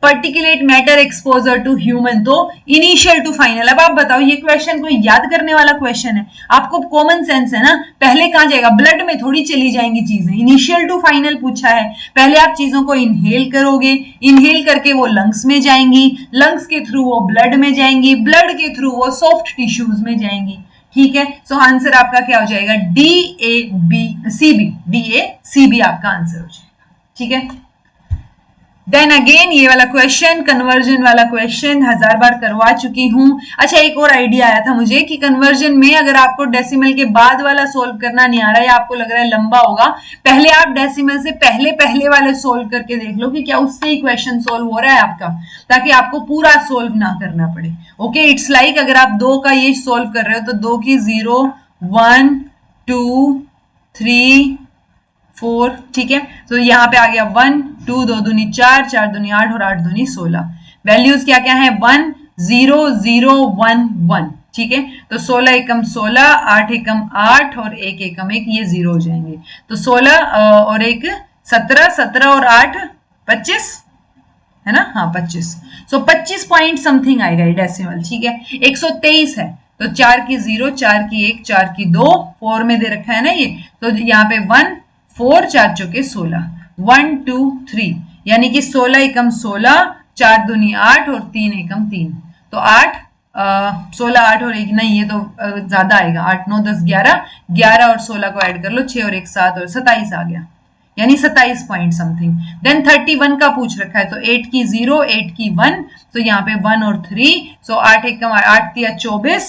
particulate matter exposure to human? तो इनिशियल टू फाइनल। अब आप बताओ, ये क्वेश्चन कोई याद करने वाला क्वेश्चन है? आपको कॉमन सेंस है ना, पहले कहां जाएगा, ब्लड में थोड़ी चली जाएंगी चीजें। इनिशियल टू फाइनल पूछा है, पहले आप चीजों को इनहेल करोगे, इनहेल करके वो लंग्स में जाएंगी, लंग्स के थ्रू वो ब्लड में जाएंगी, ब्लड के थ्रू वो सॉफ्ट टिश्यूज में जाएंगी, ठीक है। सो आंसर आपका क्या हो जाएगा, DACB आपका आंसर हो जाएगा, ठीक है। देन अगेन ये वाला क्वेश्चन, कन्वर्जन वाला क्वेश्चन 1000 बार करवा चुकी हूं। अच्छा, एक और आइडिया आया था मुझे कि कन्वर्जन में अगर आपको डेसिमल के बाद वाला सोल्व करना नहीं आ रहा है या आपको लग रहा है लंबा होगा, पहले आप डेसिमल से पहले पहले वाले सोल्व करके देख लो कि क्या उससे ही क्वेश्चन सोल्व हो रहा है आपका, ताकि आपको पूरा सोल्व ना करना पड़े। ओके, इट्स लाइक अगर आप 2 का ये सोल्व कर रहे हो तो 2 की 0 1 2 3 4, ठीक है। तो यहाँ पे आ गया 1 2, 2 दूनी 4, 4 दूनी 8 और 8 दूनी 16। वैल्यूज क्या क्या है, 1 0 0 1 1, ठीक है। तो 16 एकम 16, 8 एकम 8 और 1 एकम 1, ये 0 हो जाएंगे। तो 16 और 1 17, 17 और 8 25 है ना, हाँ 25। सो 25 पॉइंट समथिंग आएगा ये डेसिमल, ठीक है। 123 है तो 4 की 0, 4 की 1, 4 की 2, 4 में दे रखा है ना ये, तो यहाँ पे 1 4 4 चौके 16, 1 2 3, यानी कि 16 एकम 16, 4 दूनी 8 और 3 एकम 3, तो 8 16 8 और 1 नहीं, ये तो ज्यादा आएगा, 8 9 10 11, 11 और 16 को ऐड कर लो, 6 और 1 7 और 27 आ गया, यानी 27 पॉइंट समथिंग। देन 31 का पूछ रखा है, तो 8 की 0 8 की 1, तो यहाँ पे 1 और 3, सो 8 एकम 8 दिया 24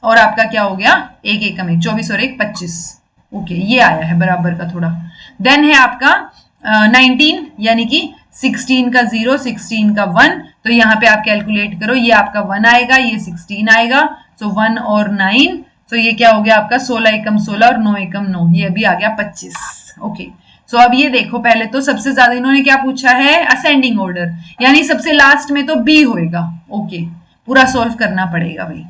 और आपका क्या हो गया, 1 एकम 1, 24 और 1 25। ओके, ये आया है बराबर का थोड़ा। देन है आपका 19, यानी कि 16 का 0 16 का 1, तो यहाँ पे आप कैलकुलेट करो, ये आपका 1 आएगा, ये 16 आएगा, सो 1 और 9, तो ये क्या हो गया आपका 16 एकम 16 और 9 एकम 9, ये भी आ गया 25। ओके, सो अब ये देखो, पहले तो सबसे ज्यादा इन्होंने क्या पूछा है, असेंडिंग ऑर्डर, यानी सबसे लास्ट में तो बी होएगा। ओके, पूरा सोल्व करना पड़ेगा भाई,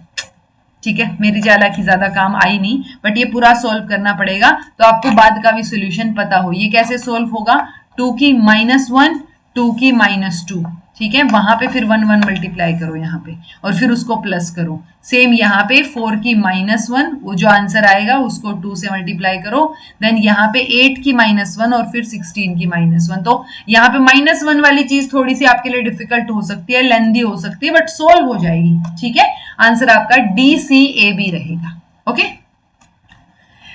ठीक है। मेरी जाला की ज्यादा काम आई नहीं, बट ये पूरा सोल्व करना पड़ेगा, तो आपको बाद का भी सोल्यूशन पता हो। ये कैसे सोल्व होगा, 2 की -1 2 की -2, ठीक है, वहां पे फिर 1 1 मल्टीप्लाई करो यहाँ पे और फिर उसको प्लस करो। सेम यहाँ पे 4 की -1, वो जो आंसर आएगा उसको 2 से मल्टीप्लाई करो। देन यहाँ पे 8 की -1 और फिर 16 की -1। तो यहाँ पे -1 वाली चीज थोड़ी सी आपके लिए डिफिकल्ट हो सकती है, लेंदी हो सकती है, बट सोल्व हो जाएगी, ठीक है। आंसर आपका DCAB रहेगा। Okay,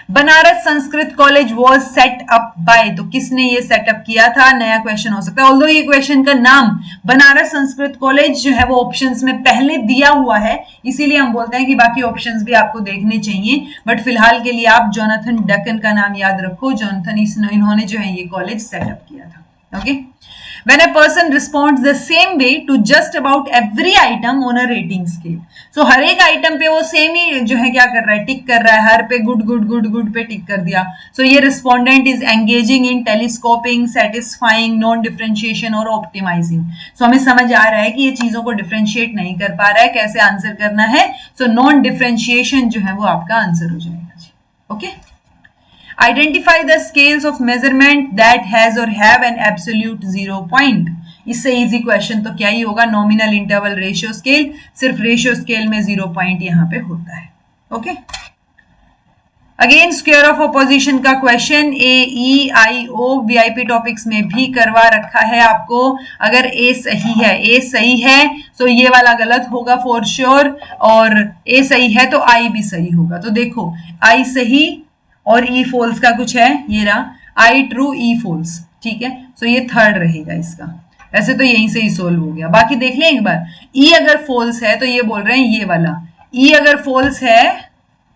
Banaras Sanskrit college was set up by, तो किसने ये सेटअप किया था, नया क्वेश्चन हो सकता है। ऑल्दो ये क्वेश्चन का नाम बनारस संस्कृत कॉलेज जो है वो ऑप्शंस में पहले दिया हुआ है, इसीलिए हम बोलते हैं कि बाकी ऑप्शंस भी आपको देखने चाहिए, बट फिलहाल के लिए आप जोनाथन डकन का नाम याद रखो। जोनाथन, इन्होंने जो है ये कॉलेज सेटअप किया था। Okay, when a person responds the same way to just about every item on a rating scale, so हर एक आइटम पे वो सेम ही जो है क्या कर रहा है, टिक कर रहा है, हर पे गुड गुड गुड गुड पे टिक कर दिया। सो ये respondent is engaging in telescoping, satisfying, non differentiation और ऑप्टिमाइजिंग। सो हमें समझ आ रहा है कि ये चीजों को डिफरेंशिएट नहीं कर पा रहा है, कैसे आंसर करना है। सो नॉन डिफरेंशिएशन जो है वो आपका आंसर हो जाएगा। Okay, Identify the scales of measurement that has or have an absolute 0 point. इससे इजी क्वेश्चन तो क्या ही होगा, नॉमिनल इंटरवल रेशियो स्केल, सिर्फ रेशियो स्केल में 0 पॉइंट यहाँ पे होता है। Okay, again square of opposition का क्वेश्चन AEIO VIP टॉपिक्स में भी करवा रखा है आपको। अगर A सही है, A सही है तो ये वाला गलत होगा फॉर श्योर, और A सही है तो I भी सही होगा। तो देखो, I सही और E फॉल्स का कुछ है, ये रहा I ट्रू E फॉल्स, ठीक है। सो ये थर्ड रहेगा इसका, वैसे तो यहीं से ही सोल्व हो गया। बाकी देख लें एक बार, E अगर फॉल्स है तो ये बोल रहे हैं ये वाला, E अगर फॉल्स है,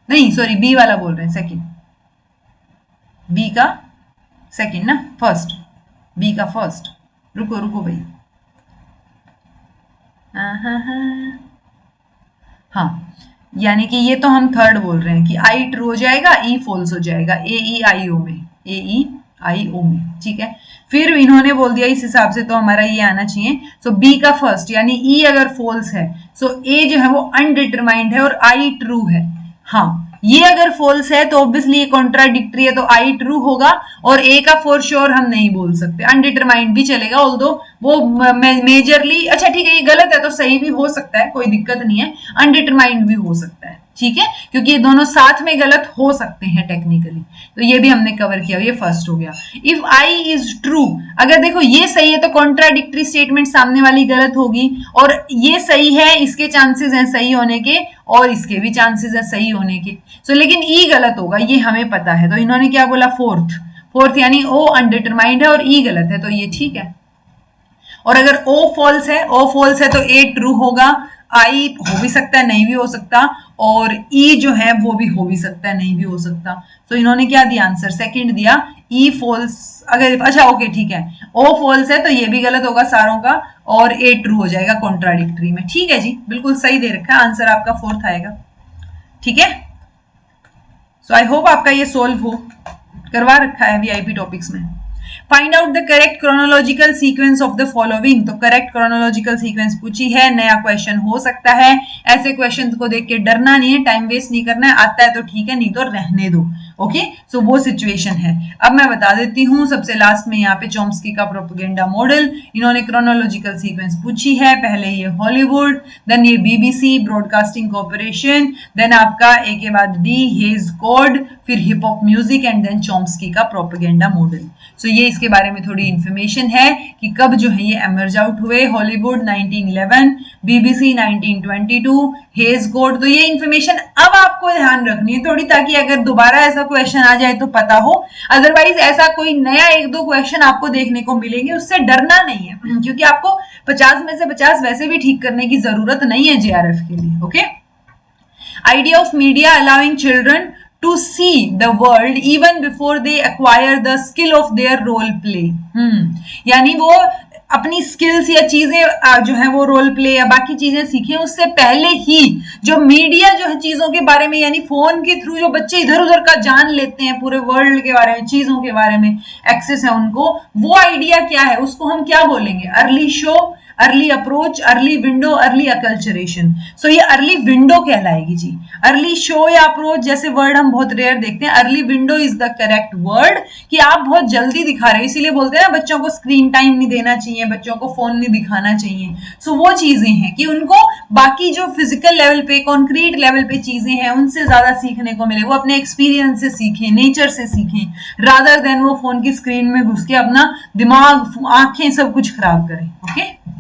नहीं सॉरी B वाला बोल रहे हैं, सेकंड, B का सेकंड ना, फर्स्ट, B का फर्स्ट। रुको रुको भाई, हाँ, यानी कि ये तो हम थर्ड बोल रहे हैं कि आई ट्रू हो जाएगा, ई फॉल्स हो जाएगा, ए ई आई ओ में, ए ई आई ओ में, ठीक है। फिर इन्होंने बोल दिया इस हिसाब से तो हमारा ये आना चाहिए। सो बी का फर्स्ट यानी ई अगर फॉल्स है, सो ए जो है वो अनडिटरमाइंड है और आई ट्रू है। हाँ, ये अगर फॉल्स है तो ऑब्वियसली ये कॉन्ट्राडिक्टरी है, तो आई ट्रू होगा, और ए का फॉर श्योर हम नहीं बोल सकते, अनडिटरमाइंड भी चलेगा, ऑल्दो वो मेजरली, अच्छा ठीक है ये गलत है तो सही भी हो सकता है, कोई दिक्कत नहीं है, अनडिटरमाइंड भी हो सकता है, ठीक है, क्योंकि ये दोनों साथ में गलत हो सकते हैं टेक्निकली। तो ये भी हमने कवर किया, ये फर्स्ट हो गया। इफ आई इज ट्रू, अगर देखो ये सही है तो कॉन्ट्राडिक्टरी स्टेटमेंट सामने वाली गलत होगी, और ये सही है, इसके चांसेस हैं सही होने के, और इसके भी चांसेस है सही होने के। सो लेकिन ई गलत होगा, ये हमें पता है, तो इन्होंने क्या बोला फोर्थ, फोर्थ यानी ओ अनडिटरमाइंड है और ई गलत है, तो ये ठीक है। और अगर ओ फॉल्स है, ओ फॉल्स है तो ए ट्रू होगा, आई हो भी सकता है नहीं भी हो सकता, और ई जो है वो भी हो भी सकता है नहीं भी हो सकता। तो इन्होंने क्या दिया आंसर, सेकंड दिया, ई फॉल्स। अगर अच्छा ओके ठीक है, ओ फॉल्स है तो ये भी गलत होगा सारों का, और ए ट्रू हो जाएगा कॉन्ट्राडिक्टरी में, ठीक है जी, बिल्कुल सही दे रखा है आंसर, आपका फोर्थ आएगा, ठीक है। सो आई होप आपका ये सोल्व हो, करवा रखा है वीआईपी टॉपिक्स में। Find out the correct chronological sequence of the following, तो करेक्ट क्रोनोलॉजिकल सीक्वेंस पूछी है, नया क्वेश्चन हो सकता है, ऐसे क्वेश्चन को देख के डरना नहीं है, टाइम वेस्ट नहीं करना है, आता है तो ठीक है नहीं तो रहने दो, ओके। सो वो सिचुएशन है। अब मैं बता देती हूँ, सबसे लास्ट में यहाँ पे चॉम्स्की का प्रोपेगेंडा मॉडल, इन्होंने क्रोनोलॉजिकल सीक्वेंस पूछी है, पहले ये हॉलीवुड, देन ये बीबीसी ब्रॉडकास्टिंग कॉर्पोरेशन, देन आपका ए के बाद डी हेज कोड, फिर hip hop music, and then Chomsky का प्रोपेगेंडा मॉडल। सो ये इसके बारे में थोड़ी इंफॉर्मेशन है कि कब जो है ये एमर्ज आउट हुए, हॉलीवुड 1911, बीबीसी 1922, हेज कोड। तो ये इंफॉर्मेशन अब आपको ध्यान रखनी है थोड़ी, ताकि अगर दोबारा ऐसा क्वेश्चन आ जाए तो पता हो, अदरवाइज ऐसा कोई नया एक दो क्वेश्चन आपको देखने को मिलेंगे, उससे डरना नहीं है, क्योंकि आपको 50 में से 50 वैसे भी ठीक करने की जरूरत नहीं है जेआरएफ के लिए, okay. Idea of media allowing children to see the world even before they acquire the skill of their role play। यानी वो अपनी स्किल्स या चीजें जो है वो रोल प्ले या बाकी चीजें सीखें उससे पहले ही, जो मीडिया जो है चीजों के बारे में, यानी फोन के थ्रू जो बच्चे इधर उधर का जान लेते हैं, पूरे वर्ल्ड के बारे में, चीजों के बारे में एक्सेस है उनको, वो आइडिया क्या है उसको हम क्या बोलेंगे, early show, early approach, early window, early acculturation. So ये अर्ली विंडो कहलाएगी जी। अर्ली शो या अप्रोच जैसे वर्ड हम बहुत रेयर देखते हैं, early window is the correct word, कि आप बहुत जल्दी दिखा रहे हो, इसीलिए बोलते हैं ना बच्चों को स्क्रीन टाइम नहीं देना चाहिए, बच्चों को फोन नहीं दिखाना चाहिए। सो वो चीजें हैं कि उनको बाकी जो फिजिकल लेवल पे, कॉन्क्रीट लेवल पे चीजें हैं उनसे ज्यादा सीखने को मिले, वो अपने एक्सपीरियंस से सीखें, नेचर से सीखें, रादर देन वो फोन की स्क्रीन में घुस के अपना दिमाग, आंखें सब कुछ खराब करें, ओके।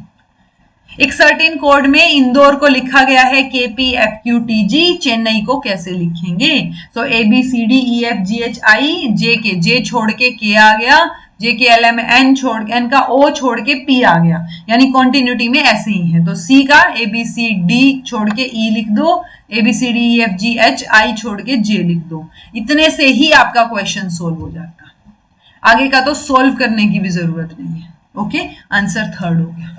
एक सर्टेन कोड में इंदौर को लिखा गया है KPFQTG, चेन्नई को कैसे लिखेंगे? तो ABCDEFGHI, जे के जे छोड़ के के आ गया, जे के एल में एन छोड़ के, एन का ओ छोड़ के पी आ गया, यानी कॉन्टिन्यूटी में ऐसे ही है। तो सी का ABCD छोड़ के ई लिख दो, ABCDEFGHI छोड़ के जे लिख दो, इतने से ही आपका क्वेश्चन सोल्व हो जाता। आगे का तो सोल्व करने की भी जरूरत नहीं है, ओके। आंसर थर्ड हो गया।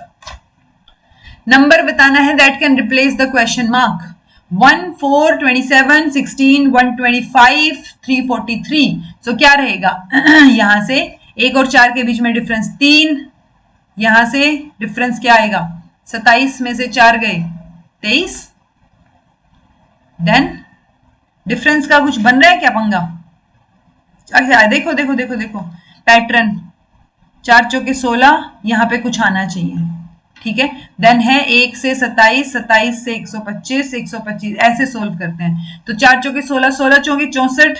नंबर बताना है that can replace the question mark, 1, 4, 27, 16, 125, 343। सो क्या रहेगा यहां से 1 और 4 के बीच में डिफरेंस 3, यहां से डिफरेंस क्या आएगा, 27 में से 4 गए 23, देन डिफरेंस का कुछ बन रहा है क्या पंगा? अच्छा देखो देखो देखो देखो पैटर्न, 4 चौके 16, यहां पे कुछ आना चाहिए, ठीक है। देन है 1 से 27, 27 से 125, 125, ऐसे सोल्व करते हैं। तो 4 चौके 16, 16 चौके 64,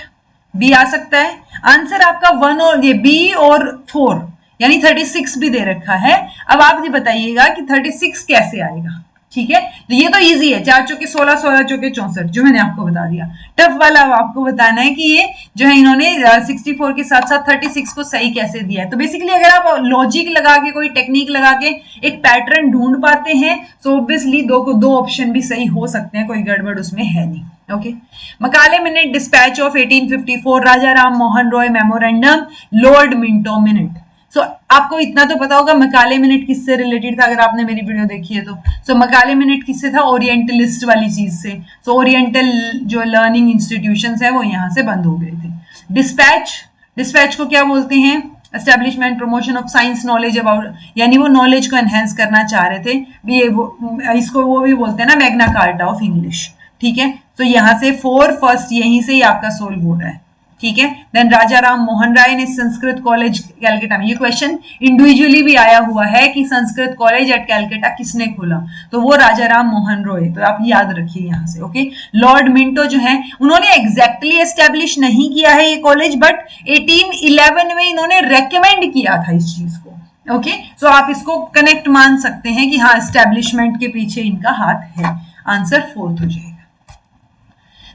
बी आ सकता है। आंसर आपका 1 और ये बी और 4 यानी 36 भी दे रखा है। अब आप ये बताइएगा कि 36 कैसे आएगा, ठीक है। तो ये तो इजी है, 4 चौके 16, 16 चौके 64, जो मैंने आपको बता दिया। टफ वाला आपको बताना है कि ये जो है इन्होंने 64 के साथ साथ 36 को सही कैसे दिया है। तो बेसिकली अगर आप लॉजिक लगा के, कोई टेक्निक लगा के एक पैटर्न ढूंढ पाते हैं तो ऑब्वियसली दो ऑप्शन भी सही हो सकते हैं, कोई गड़बड़ उसमें है नहीं, okay. Macaulay minute dispatch of 1854, Raja Ram Mohan Roy memorandum, Lord Minto minute. So आपको इतना तो पता होगा मकाले मिनट किससे रिलेटेड था, अगर आपने मेरी वीडियो देखी है तो। सो मकाले मिनट किससे था, ओरिएंटलिस्ट वाली चीज से। सो ओरिएंटल जो लर्निंग इंस्टीट्यूशंस है वो यहाँ से बंद हो गए थे। डिस्पैच, डिस्पैच को क्या बोलते हैं, establishment promotion of science knowledge about, यानी वो नॉलेज को एनहेंस करना चाह रहे थे। ये इसको वो भी बोलते हैं ना मैग्ना कार्टा ऑफ इंग्लिश, ठीक है। तो यहाँ से 4 फर्स्ट यहीं से ही आपका सोल्व हो रहा है, ठीक है। देन राजा राम मोहन राय ने संस्कृत कॉलेज कैलकाटा में, ये क्वेश्चन इंडिविजुअली भी आया हुआ है कि संस्कृत कॉलेज एट कैलकाटा किसने खोला, तो वो राजा राम मोहन रॉय, तो आप याद रखिए यहाँ से, ओके। लॉर्ड मिंटो जो है उन्होंने एग्जैक्टली एस्टेब्लिश नहीं किया है ये कॉलेज, बट 1811 में इन्होंने रेकमेंड किया था इस चीज को, ओके। सो आप इसको कनेक्ट मान सकते हैं कि हाँ एस्टेब्लिशमेंट के पीछे इनका हाथ है। आंसर 4th हो जाएगा।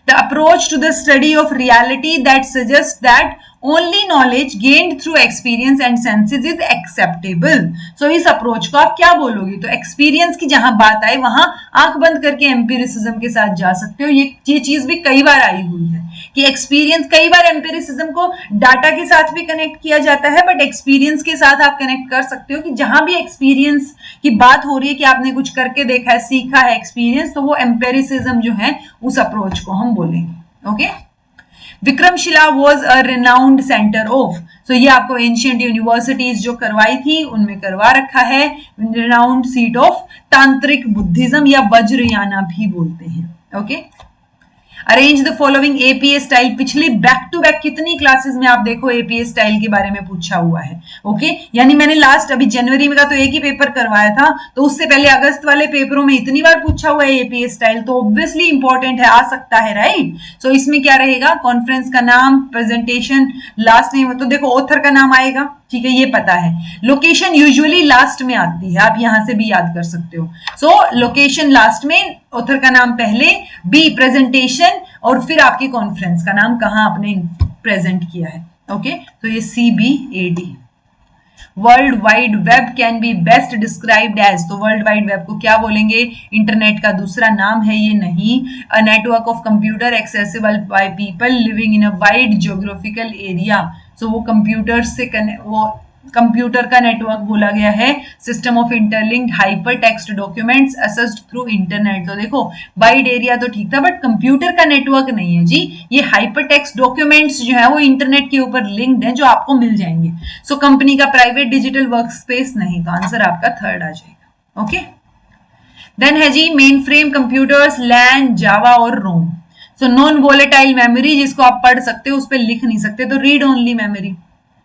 The approach to the study of reality that suggests that only knowledge gained through experience and senses is acceptable. So इस अप्रोच को आप क्या बोलोगे, तो एक्सपीरियंस की जहां बात आए वहां आंख बंद करके एम्पिरिसिज्म के साथ जा सकते हो। ये चीज भी कई बार आई हुई है कि एक्सपीरियंस, कई बार एम्पिरिसिज्म को डाटा के साथ भी कनेक्ट किया जाता है, बट एक्सपीरियंस के साथ आप कनेक्ट कर सकते हो कि जहां भी एक्सपीरियंस की बात हो रही है कि आपने कुछ करके देखा है, सीखा है एक्सपीरियंस, तो वो एम्पिरिसिज्म जो है उस अप्रोच को हम बोलेंगे, okay. Vikramshila was a renowned centre of, so ये आपको एंशियंट यूनिवर्सिटीज जो करवाई थी उनमें करवा रखा है, रिनाउंड सीट ऑफ तांत्रिक बुद्धिज्म या वज्रयाना भी बोलते हैं, okay. Arrange the following APA style, पिछली बैक टू बैक कितनी क्लासेस में आप देखो एपीए स्टाइल के बारे में पूछा हुआ है, ओके। यानी मैंने लास्ट अभी जनवरी में का तो एक ही पेपर करवाया था, तो उससे पहले अगस्त वाले पेपरों में इतनी बार पूछा हुआ है एपीए स्टाइल, तो ऑब्वियसली इंपॉर्टेंट है, आ सकता है, राइट। सो इसमें क्या रहेगा, कॉन्फ्रेंस का नाम, प्रेजेंटेशन, लास्ट नेम, तो देखो ऑथर का नाम आएगा, ठीक है, ये पता है। लोकेशन यूजुअली लास्ट में आती है, आप यहां से भी याद कर सकते हो। सो लोकेशन लास्ट में, ऑथर का नाम पहले, बी प्रेजेंटेशन, और फिर आपकी कॉन्फ्रेंस का नाम, कहां आपने प्रेजेंट किया है, ओके। तो ये CBAD। World wide web can be best described as, तो वर्ल्ड वाइड वेब को क्या बोलेंगे, इंटरनेट का दूसरा नाम है ये नहीं, a network of computer accessible by people living in a wide geographical area. So वो कंप्यूटर से वो कंप्यूटर का नेटवर्क बोला गया है। System of interlinked hyper text documents assessed through internet, तो देखो वाइड एरिया तो ठीक था, बट कंप्यूटर का नेटवर्क नहीं है जी, ये हाइपर टेक्स्ट डॉक्यूमेंट्स जो है वो इंटरनेट के ऊपर लिंक्ड है, जो आपको मिल जाएंगे। सो कंपनी का प्राइवेट डिजिटल वर्क स्पेस नहीं, तो आंसर आपका 3rd आ जाएगा, ओके। देन है जी मेन फ्रेम कंप्यूटर्स, लैन, जावा और रोम। सो नॉन वोलेटाइल मेमोरी, जिसको आप पढ़ सकते हो, उस पर लिख नहीं सकते, तो रीड ओनली मेमोरी,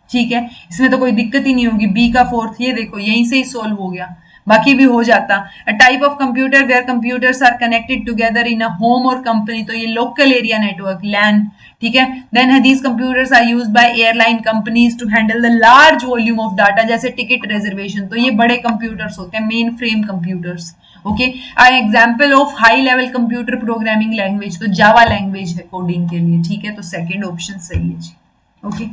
ठीक है, इसमें तो कोई दिक्कत ही नहीं होगी। बी का 4th, ये देखो यहीं से ही सोल्व हो गया, बाकी भी हो जाता। A type of computer where computers are connected together in a home और कंपनी, तो ये लोकल एरिया नेटवर्क, लैन, ठीक है। देन है these computers are used by airline companies to handle the large volume of data, जैसे ticket reservation, तो ये बड़े कंप्यूटर्स होते हैं, mainframe computers, okay. I example of high level computer programming language, तो जावा लैंग्वेज है coding के लिए, ठीक है। तो सेकेंड ऑप्शन सही है जी, okay.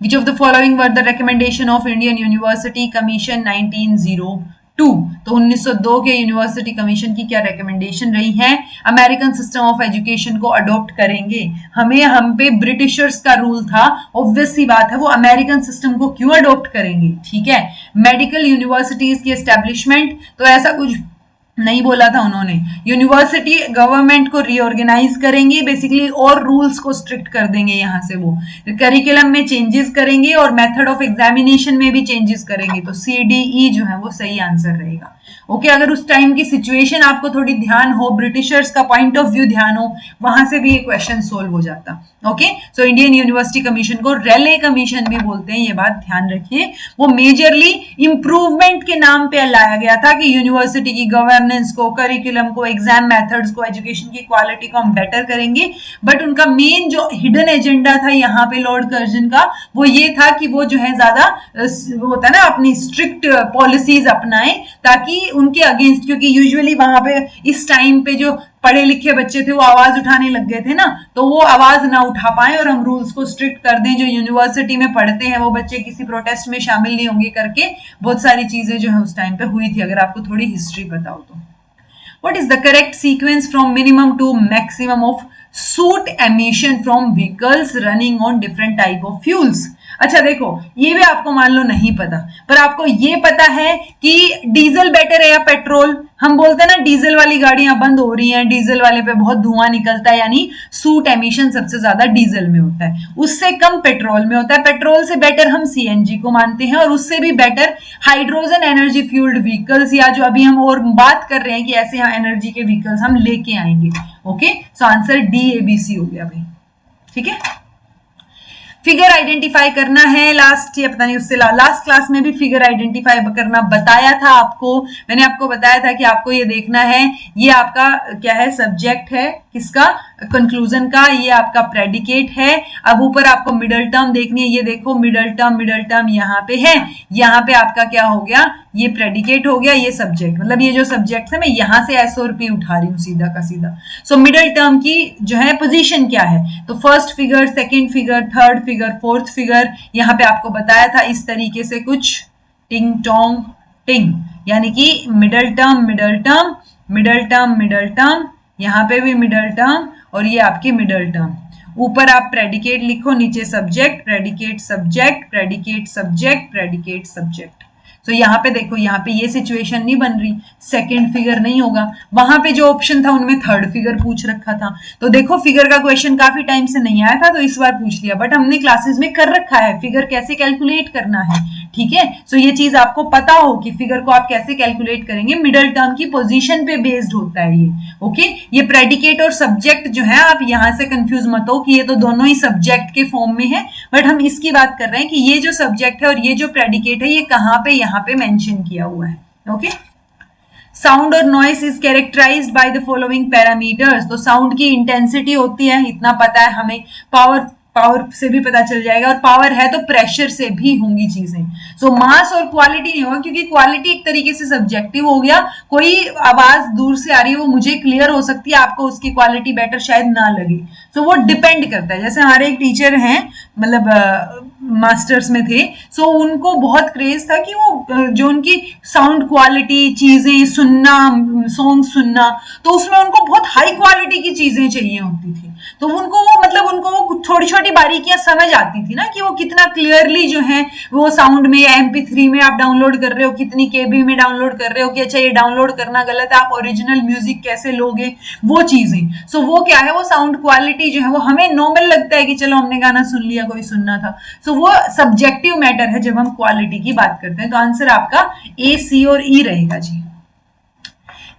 Which of the following were the recommendation of Indian University Commission 1902? तो 1902 के यूनिवर्सिटी कमीशन की क्या रिकमेंडेशन रही है, अमेरिकन सिस्टम ऑफ एजुकेशन को अडॉप्ट करेंगे। हम पे ब्रिटिशर्स का रूल था, ऑब्वियस सी बात है, वो अमेरिकन सिस्टम को क्यों अडॉप्ट करेंगे, ठीक है। मेडिकल यूनिवर्सिटीज की एस्टेब्लिशमेंट, तो ऐसा कुछ नहीं बोला था उन्होंने। यूनिवर्सिटी गवर्नमेंट को रीऑर्गेनाइज करेंगे बेसिकली, और रूल्स को स्ट्रिक्ट कर देंगे, यहां से वो करिकुलम में चेंजेस करेंगे और मेथड ऑफ एग्जामिनेशन में भी चेंजेस करेंगे, तो CDE जो है वो सही आंसर रहेगा, ओके। अगर उस टाइम की सिचुएशन आपको थोड़ी ध्यान हो, ब्रिटिशर्स का पॉइंट ऑफ व्यू ध्यान हो, वहां से भी ये क्वेश्चन सोल्व हो जाता, okay. So Indian university commission को रेले कमीशन भी बोलते हैं, ये बात ध्यान रखिए। वो मेजरली इंप्रूवमेंट के नाम पे लाया गया था कि यूनिवर्सिटी की गवर्नेंस को, करिकुलम को, एग्जाम मेथड्स को, एजुकेशन की क्वालिटी को हम बेटर करेंगे, बट उनका मेन जो हिडन एजेंडा था यहाँ पे लॉर्ड कर्जन का, वो ये था कि वो जो है ज्यादा होता है ना, अपनी स्ट्रिक्ट पॉलिसीज अपनाएं, ताकि उनके अगेंस्ट, क्योंकि यूजुअली वहां पे इस टाइम पे जो पढ़े लिखे बच्चे थे वो आवाज उठाने लग गए थे ना, तो वो आवाज ना उठा पाए और हम रूल्स को स्ट्रिक्ट कर दें। जो यूनिवर्सिटी में पढ़ते हैं वो बच्चे किसी प्रोटेस्ट में शामिल नहीं होंगे करके बहुत सारी चीजें जो है उस टाइम पे हुई थी, अगर आपको थोड़ी हिस्ट्री पता हो तो। What is the correct sequence from minimum to maximum of soot emission from vehicles running on different type of fuels? अच्छा देखो, ये भी आपको मान लो नहीं पता, पर आपको ये पता है कि डीजल बेटर है या पेट्रोल। हम बोलते हैं ना डीजल वाली गाड़ियां बंद हो रही हैं, डीजल वाले पे बहुत धुआं निकलता है, यानी सूट एमिशन सबसे ज्यादा डीजल में होता है, उससे कम पेट्रोल में होता है। पेट्रोल से बेटर हम सीएनजी को मानते हैं, और उससे भी better hydrogen energy fuelled vehicles, या जो अभी हम और बात कर रहे हैं कि ऐसे एनर्जी के व्हीकल्स हम लेके आएंगे। Okay, so answer D A B C हो गया भाई। ठीक है, फिगर आइडेंटिफाई करना है। लास्ट या पता नहीं उससे लास्ट क्लास में भी फिगर आइडेंटिफाई करना बताया था आपको। मैंने आपको बताया था कि आपको ये देखना है, ये आपका क्या है, सब्जेक्ट है, किसका, कंक्लूजन का, ये आपका प्रेडिकेट है। अब ऊपर आपको मिडल टर्म देखनी है, ये देखो मिडल टर्म यहाँ पे है, यहाँ पे आपका क्या हो गया, ये प्रेडिकेट हो गया, ये सब्जेक्ट, मतलब ये जो सब्जेक्ट है मैं यहां से एस और पी उठा रही हूँ सीधा का सीधा। सो मिडल टर्म की जो है पोजीशन क्या है, तो first figure, second figure, third figure, fourth figure, यहाँ पे आपको बताया था इस तरीके से कुछ टिंग टोंग टिंग, यानी कि middle term middle term middle term middle term, यहाँ पे भी मिडल टर्म, और ये आपकी मिडल टर्म। ऊपर आप प्रेडिकेट लिखो, नीचे subject, predicate subject, predicate subject, predicate subject. तो यहाँ पे देखो, यहाँ पे ये सिचुएशन नहीं बन रही, सेकंड फिगर नहीं होगा, वहां पे जो ऑप्शन था उनमें थर्ड फिगर पूछ रखा था। तो देखो फिगर का क्वेश्चन काफी टाइम से नहीं आया था, तो इस बार पूछ लिया, बट हमने क्लासेस में कर रखा है फिगर कैसे कैलकुलेट करना है। ठीक है, सो ये चीज आपको पता हो कि फिगर को आप कैसे कैलकुलेट करेंगे, मिडल टर्म की पोजीशन पे बेस्ड होता है ये। ओके, ये प्रेडिकेट और सब्जेक्ट जो है, आप यहां से कंफ्यूज मत हो कि ये तो दोनों ही सब्जेक्ट के फॉर्म में है, बट हम इसकी बात कर रहे हैं कि ये जो सब्जेक्ट है और ये जो प्रेडिकेट है, ये कहां पे यहाँ पे मेंशन किया हुआ है। ओके, साउंड और noise is characterized by the following parameters. तो साउंड की इंटेंसिटी होती है, इतना पता है हमें, पावर से भी पता चल जाएगा, और पावर है तो प्रेशर से भी होंगी चीजें। सो मास और क्वालिटी नहीं होगा, क्योंकि क्वालिटी एक तरीके से सब्जेक्टिव हो गया, कोई आवाज दूर से आ रही है वो मुझे क्लियर हो सकती है, आपको उसकी क्वालिटी बेटर शायद ना लगे। सो वो डिपेंड करता है। जैसे हमारे एक टीचर हैं, मतलब मास्टर्स में थे, सो उनको बहुत क्रेज था कि वो जो उनकी साउंड क्वालिटी, चीजें सुनना, सॉन्ग सुनना, तो उसमें उनको बहुत हाई क्वालिटी की चीजें चाहिए होती थी। तो उनको वो मतलब उनको वो छोटी छोटी बारीकियां समझ आती थी ना, कि वो कितना क्लियरली जो है वो साउंड में, MP3 में आप डाउनलोड कर रहे हो, कितनी KB में डाउनलोड कर रहे हो, कि अच्छा ये डाउनलोड करना गलत है, आप ओरिजिनल म्यूजिक कैसे लोगे, वो चीजें। सो वो क्या है, वो साउंड क्वालिटी जो है वो हमें नॉर्मल लगता है कि चलो हमने गाना सुन लिया, कोई सुनना था। सो वो सब्जेक्टिव मैटर है जब हम क्वालिटी की बात करते हैं। तो आंसर आपका A, C और E रहेगा जी।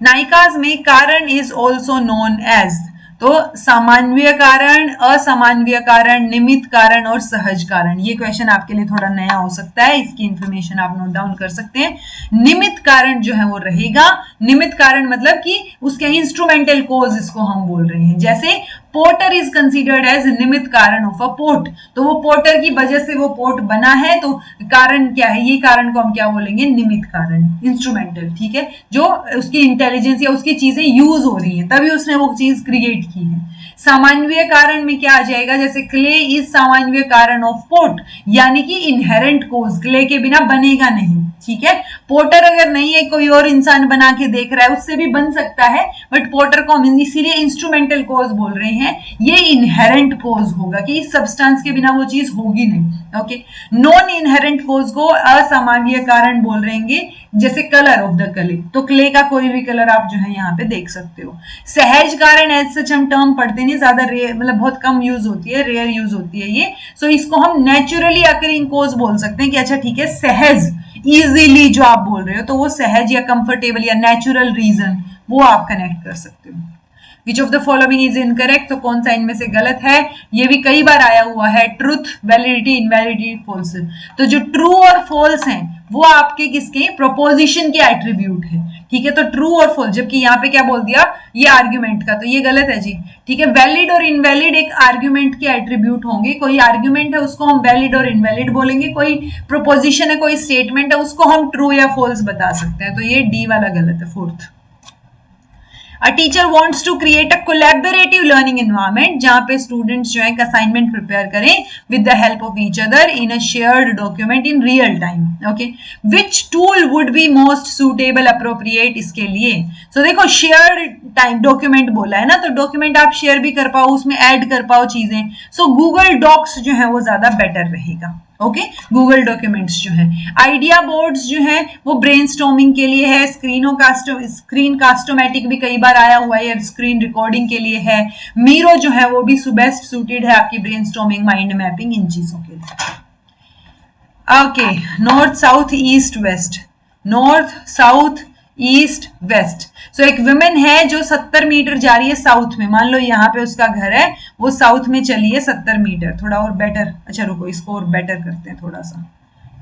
नायिकाज में कारण इज ऑल्सो नोन एज, तो सामान्य कारण, असामान्य कारण, निमित्त कारण और सहज कारण। ये क्वेश्चन आपके लिए थोड़ा नया हो सकता है, इसकी इंफॉर्मेशन आप नोट डाउन कर सकते हैं। निमित्त कारण जो है वो रहेगा, निमित्त कारण मतलब कि उसके इंस्ट्रूमेंटल कोज इसको हम बोल रहे हैं। जैसे पोर्टर इज कंसीडर्ड एज निमित्त कारण ऑफ अ पोर्ट, तो वो पोर्टर की वजह से वो पोर्ट बना है, तो कारण क्या है, ये कारण को हम क्या बोलेंगे, निमित्त कारण, इंस्ट्रूमेंटल। ठीक है, जो उसकी इंटेलिजेंस या उसकी चीजें यूज हो रही है तभी उसने वो चीज क्रिएट की है। सामान्य कारण में क्या आ जाएगा, जैसे क्ले इज सामान्य कारण ऑफ पोर्ट, यानी कि इनहेरेंट कोज, क्ले के बिना बनेगा नहीं। ठीक है, पोर्टर अगर नहीं है, कोई और इंसान बना के देख रहा है, उससे भी बन सकता है, बट पोर्टर को हम इसीलिए इंस्ट्रूमेंटल कोज बोल रहे हैं। ये इनहेरेंट कोज होगा कि इस सब्सटेंस के बिना वो चीज होगी नहीं। ओके, नॉन इनहेरेंट कोज को असामान्य कारण बोल रहेंगे, जैसे कलर ऑफ द क्ले, तो क्ले का कोई भी कलर आप जो है यहाँ पे देख सकते हो। सहज कारण एज सच हम टर्म पढ़ते नहीं, ज्यादा रेयर, मतलब बहुत कम यूज होती है, रेयर यूज होती है ये। सो इसको हम नेचुरली अकरिंग कोज बोल सकते हैं कि अच्छा ठीक है, सहज इजीली जो आप बोल रहे हो, तो वो सहज या कंफर्टेबल या नेचुरल रीजन, वो आप कनेक्ट कर सकते हो। Which of the following is incorrect, तो कौन सा इनमें से गलत है, ये भी कई बार आया हुआ है, ट्रूथ, वैलिडिटी, इनवैलिडिटी, फॉल्स। तो जो ट्रू और फॉल्स हैं वो आपके किसके, प्रोपोजिशन के एट्रीब्यूट है। ठीक है, तो ट्रू और फॉल्स, जबकि यहाँ पे क्या बोल दिया, ये आर्ग्यूमेंट का, तो ये गलत है जी। ठीक है, वैलिड और इनवैलिड एक आर्ग्यूमेंट के एट्रीब्यूट होंगे, कोई आर्ग्यूमेंट है उसको हम वैलिड और इनवैलिड बोलेंगे, कोई प्रोपोजिशन है, कोई स्टेटमेंट है, उसको हम ट्रू या फॉल्स बता सकते हैं। तो ये डी वाला गलत है, fourth. A teacher wants to create a collaborative learning environment जहां पे students जो है असाइनमेंट प्रिपेयर करें with the help of each other in a shared document in real time. Okay, which tool would be most suitable, appropriate इसके लिए? So देखो shared time document बोला है ना, तो डॉक्यूमेंट आप शेयर भी कर पाओ, उसमें ऐड कर पाओ चीजें, so Google Docs जो है वो ज्यादा बेटर रहेगा। ओके गूगल डॉक्यूमेंट्स जो है। आइडिया बोर्ड्स जो है वो ब्रेनस्टॉर्मिंग के लिए है। स्क्रीन कास्टोमेटिक भी कई बार आया हुआ है, या स्क्रीन रिकॉर्डिंग के लिए है। मीरो जो है वो भी बेस्ट सूटेड है आपकी ब्रेनस्टॉर्मिंग, माइंड मैपिंग, इन चीजों के लिए। Okay north south east west, north south east west. So एक वुमेन है जो 70 मीटर जा रही है साउथ में, मान लो यहाँ पे उसका घर है, वो साउथ में चली है 70 मीटर। थोड़ा और बेटर, अच्छा रुको इसको और बेटर करते हैं थोड़ा सा,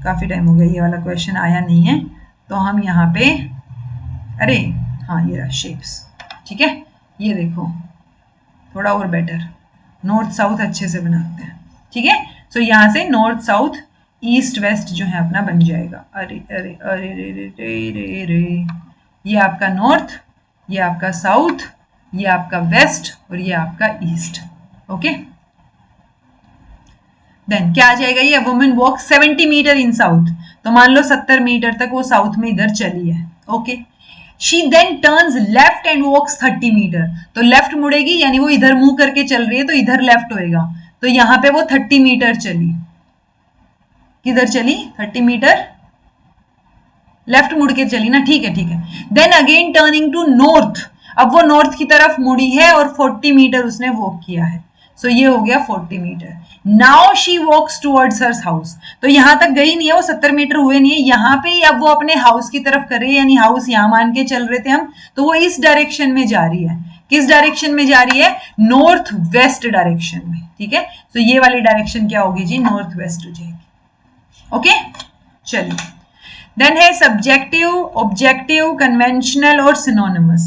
काफी टाइम हो गया ये वाला क्वेश्चन आया नहीं है, तो हम यहाँ पे, अरे हाँ ये रहा शेप्स, ठीक है ये देखो थोड़ा और बेटर, नॉर्थ साउथ अच्छे से बनाते हैं, ठीक है। सो यहाँ से नॉर्थ साउथ ईस्ट वेस्ट जो है अपना बन जाएगा। अरे अरे अरे रे रे रे रे रे, ये आपका नॉर्थ, ये आपका साउथ, ये आपका वेस्ट और ये आपका ईस्ट। ओके देन क्या आ जाएगा ये, वुमेन वॉक 70 मीटर इन साउथ, तो मान लो 70 मीटर तक वो साउथ में इधर चली है। Okay she then turns left and walks 30 metre, तो लेफ्ट मुड़ेगी, यानी वो इधर मुंह करके चल रही है तो इधर लेफ्ट होएगा, तो यहां पे वो 30 मीटर चली, किधर चली 30 मीटर, लेफ्ट मुड़ के चली ना, ठीक है ठीक है। Then again turning to north, अब वो नॉर्थ की तरफ मुड़ी है और 40 मीटर उसने वॉक किया है, सो ये हो गया 40 metre. Now she walks towards her house, तो यहां तक गई नहीं है वो, 70 मीटर हुए नहीं है, यहां पे अब वो अपने हाउस की तरफ कर रही है, यानी हाउस यहां मान के चल रहे थे हम, तो वो इस डायरेक्शन में जा रही है। किस डायरेक्शन में जा रही है, नॉर्थ वेस्ट डायरेक्शन में, ठीक है। तो ये वाली डायरेक्शन क्या होगी जी, नॉर्थ वेस्ट हो जाएगी। ओके चलिए देन है सब्जेक्टिव, ऑब्जेक्टिव, कन्वेंशनल और सिनोनिमस।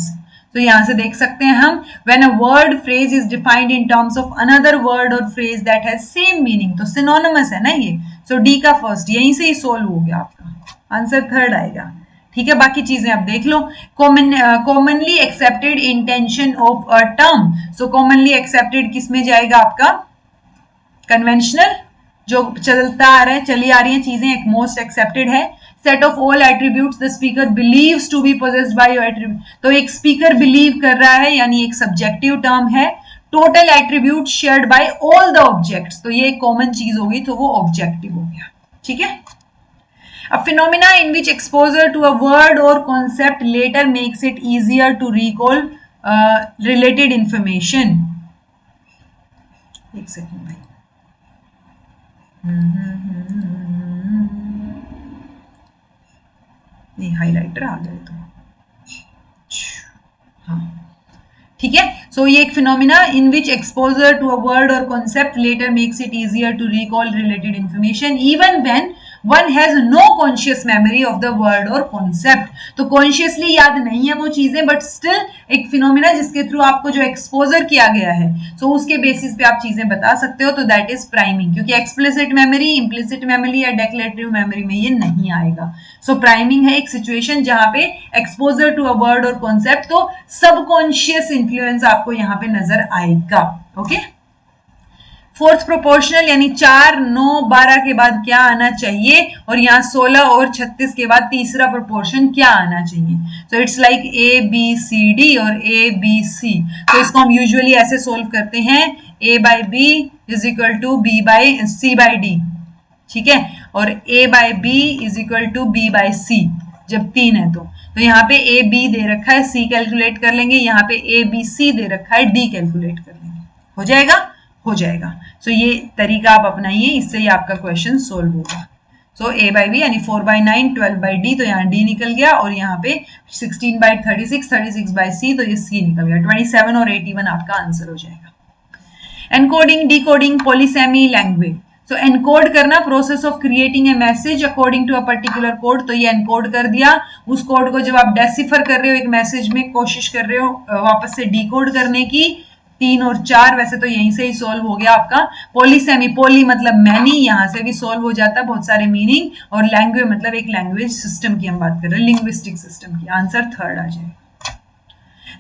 तो यहां से देख सकते हैं हम, when a word phrase is defined in terms of another word और phrase that has same meaning, तो सिनोनिमस है ना ये। सो डी का फर्स्ट, यहीं से ही सोल्व हो गया आपका आंसर, थर्ड आएगा, ठीक है। बाकी चीजें आप देख लो। Commonly accepted intention of a term, so commonly accepted किस में जाएगा आपका, कन्वेंशनल, जो चलता आ रहा है, चली आ रही है चीजें, एक मोस्ट एक्सेप्टेड है। Set of all attributes the speaker believes to be possessed by attribute, तो एक स्पीकर बिलीव कर रहा है, यानी एक सब्जेक्टिव टर्म है। Total attribute shared by all the objects, तो ये एक कॉमन चीज होगी, तो वो ऑब्जेक्टिव हो गया, ठीक है। A phenomena in which exposure to a word or concept later makes it easier to recall related information. एक सेकंड भाई, नहीं हाइलाइटर आ गए तो, हाँ ठीक है। सो ये एक phenomena in which exposure to a word और concept later makes it easier to recall related information even when one has no conscious memory of the word और कॉन्सेप्ट, तो कॉन्शियसली याद नहीं है वो चीजें, बट स्टिल एक फिनोमिना जिसके थ्रू आपको जो एक्सपोजर किया गया है, सो उसके बेसिस पे आप चीजें बता सकते हो, तो दैट इज प्राइमिंग। क्योंकि एक्सप्लिसिट मेमोरी, इम्प्लिसिट मेमोरी या डेक्लेरेटिव मेमोरी में ये नहीं आएगा। सो प्राइमिंग है एक सिचुएशन जहां पे एक्सपोजर टू अ वर्ड और कॉन्सेप्ट, तो सबकॉन्शियस इंफ्लुएंस आपको यहाँ पे नजर आएगा। ओके फोर्थ प्रोपोर्शनल, यानी 4, 9, 12 के बाद क्या आना चाहिए, और यहाँ 16 और 36 के बाद तीसरा प्रोपोर्शन क्या आना चाहिए। So it's like A B C D और ए बी सी, तो इसको हम यूजुअली ऐसे सोल्व करते हैं, A by B is equal to B by C by D, ठीक है, और A by B is equal to B by C, जब 3 है तो यहाँ पे ए बी दे रखा है, सी कैलकुलेट कर लेंगे, यहाँ पे ए बी सी दे रखा है, डी कैलकुलेट कर लेंगे, हो जाएगा, हो जाएगा। सो ये तरीका आप अपनाइए, इससे ही आपका क्वेश्चन सोल्व होगा। सो ए बाई बी यानी 4 बाई 9, 12 बाई डी, तो यहाँ डी निकल गया, और यहाँ पे 16 बाई 36, 36 बाई सी, तो ये सी निकल गया। 27 और 81 आपका आंसर हो जाएगा। Encoding, decoding, polysemy language. So encode करना, process of creating a message according to a particular code, तो ये एनकोड कर दिया। उस कोड को जब आप डेसिफर कर रहे हो एक मैसेज में, कोशिश कर रहे हो वापस से डिकोड करने की, 3 और 4 वैसे तो यहीं से ही सोल्व हो गया आपका। पॉलीसेमी, पॉली मतलब मैनी, यहां से भी सोल्व हो जाता है, बहुत सारे मीनिंग, और लैंग्वेज मतलब एक लैंग्वेज सिस्टम की हम बात कर रहे हैं, लिंग्विस्टिक सिस्टम की। आंसर थर्ड आ जाएगा।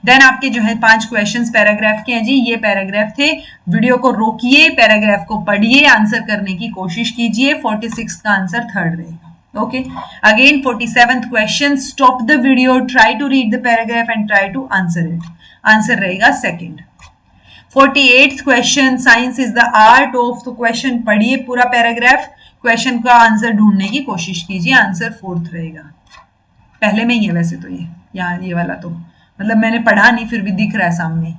देन आपके जो है 5 क्वेश्चंस पैराग्राफ के हैं जी, ये पैराग्राफ थे। वीडियो को रोकिए, पैराग्राफ को पढ़िए, आंसर करने की कोशिश कीजिए। 46 का आंसर थर्ड रहेगा। Okay again 47th question, stop the video, try to read the paragraph and try to answer it, answer रहेगा second. 48th question, science is the art of, तो क्वेश्चन पढ़िए पूरा पैराग्राफ, क्वेश्चन का answer ढूंढने की कोशिश कीजिए। आंसर 4th रहेगा, पहले में ही है वैसे तो, ये यहाँ ये वाला तो मतलब मैंने पढ़ा नहीं फिर भी दिख रहा है सामने।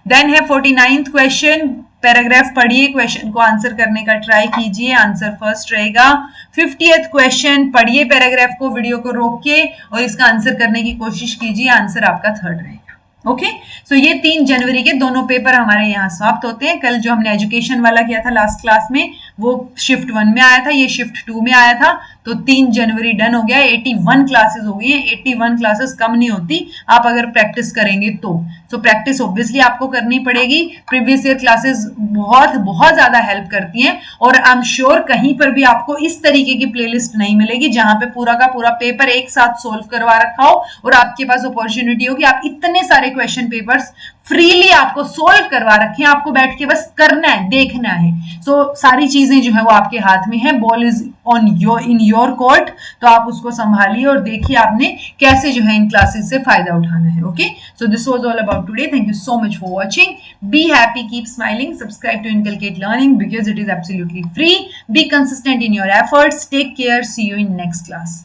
देन है 49th क्वेश्चन, पैराग्राफ पढ़िए, क्वेश्चन को आंसर करने का ट्राई कीजिए, आंसर फर्स्ट रहेगा। 50th क्वेश्चन पढ़िए पैराग्राफ को, वीडियो को रोक के, और इसका आंसर करने की कोशिश कीजिए, आंसर आपका 3rd रहेगा। ओके, सो ये 3 जनवरी के दोनों पेपर हमारे यहाँ समाप्त होते हैं। कल जो हमने एजुकेशन वाला किया था लास्ट क्लास में वो शिफ्ट 1 में आया था, ये शिफ्ट 2 में आया था, तो 3 जनवरी डन हो गया। 81 क्लासेस हो गई हैं, 81 क्लासेस कम नहीं होती आप अगर प्रैक्टिस करेंगे तो। सो प्रैक्टिस ऑब्वियसली आपको करनी पड़ेगी, प्रीवियस ईयर क्लासेस बहुत बहुत ज्यादा हेल्प करती हैं, और आई एम श्योर कहीं पर भी आपको इस तरीके की प्लेलिस्ट नहीं मिलेगी जहां पे पूरा का पूरा पेपर एक साथ सोल्व करवा रखा हो और आपके पास अपॉर्चुनिटी हो कि आप इतने सारे क्वेश्चन पेपर्स फ्रीली आपको सोल्व करवा रखे हैं, आपको बैठ के बस करना है, देखना है। सो सारी चीजें जो है वो आपके हाथ में है, ball is on your in your court, तो आप उसको संभालिए और देखिए आपने कैसे जो है इन क्लासेस से फायदा उठाना है। Okay, so this was all about today, thank you so much for watching, be happy, keep smiling, subscribe to inculcate learning because it is absolutely free, be consistent in your efforts, take care, see you in next class.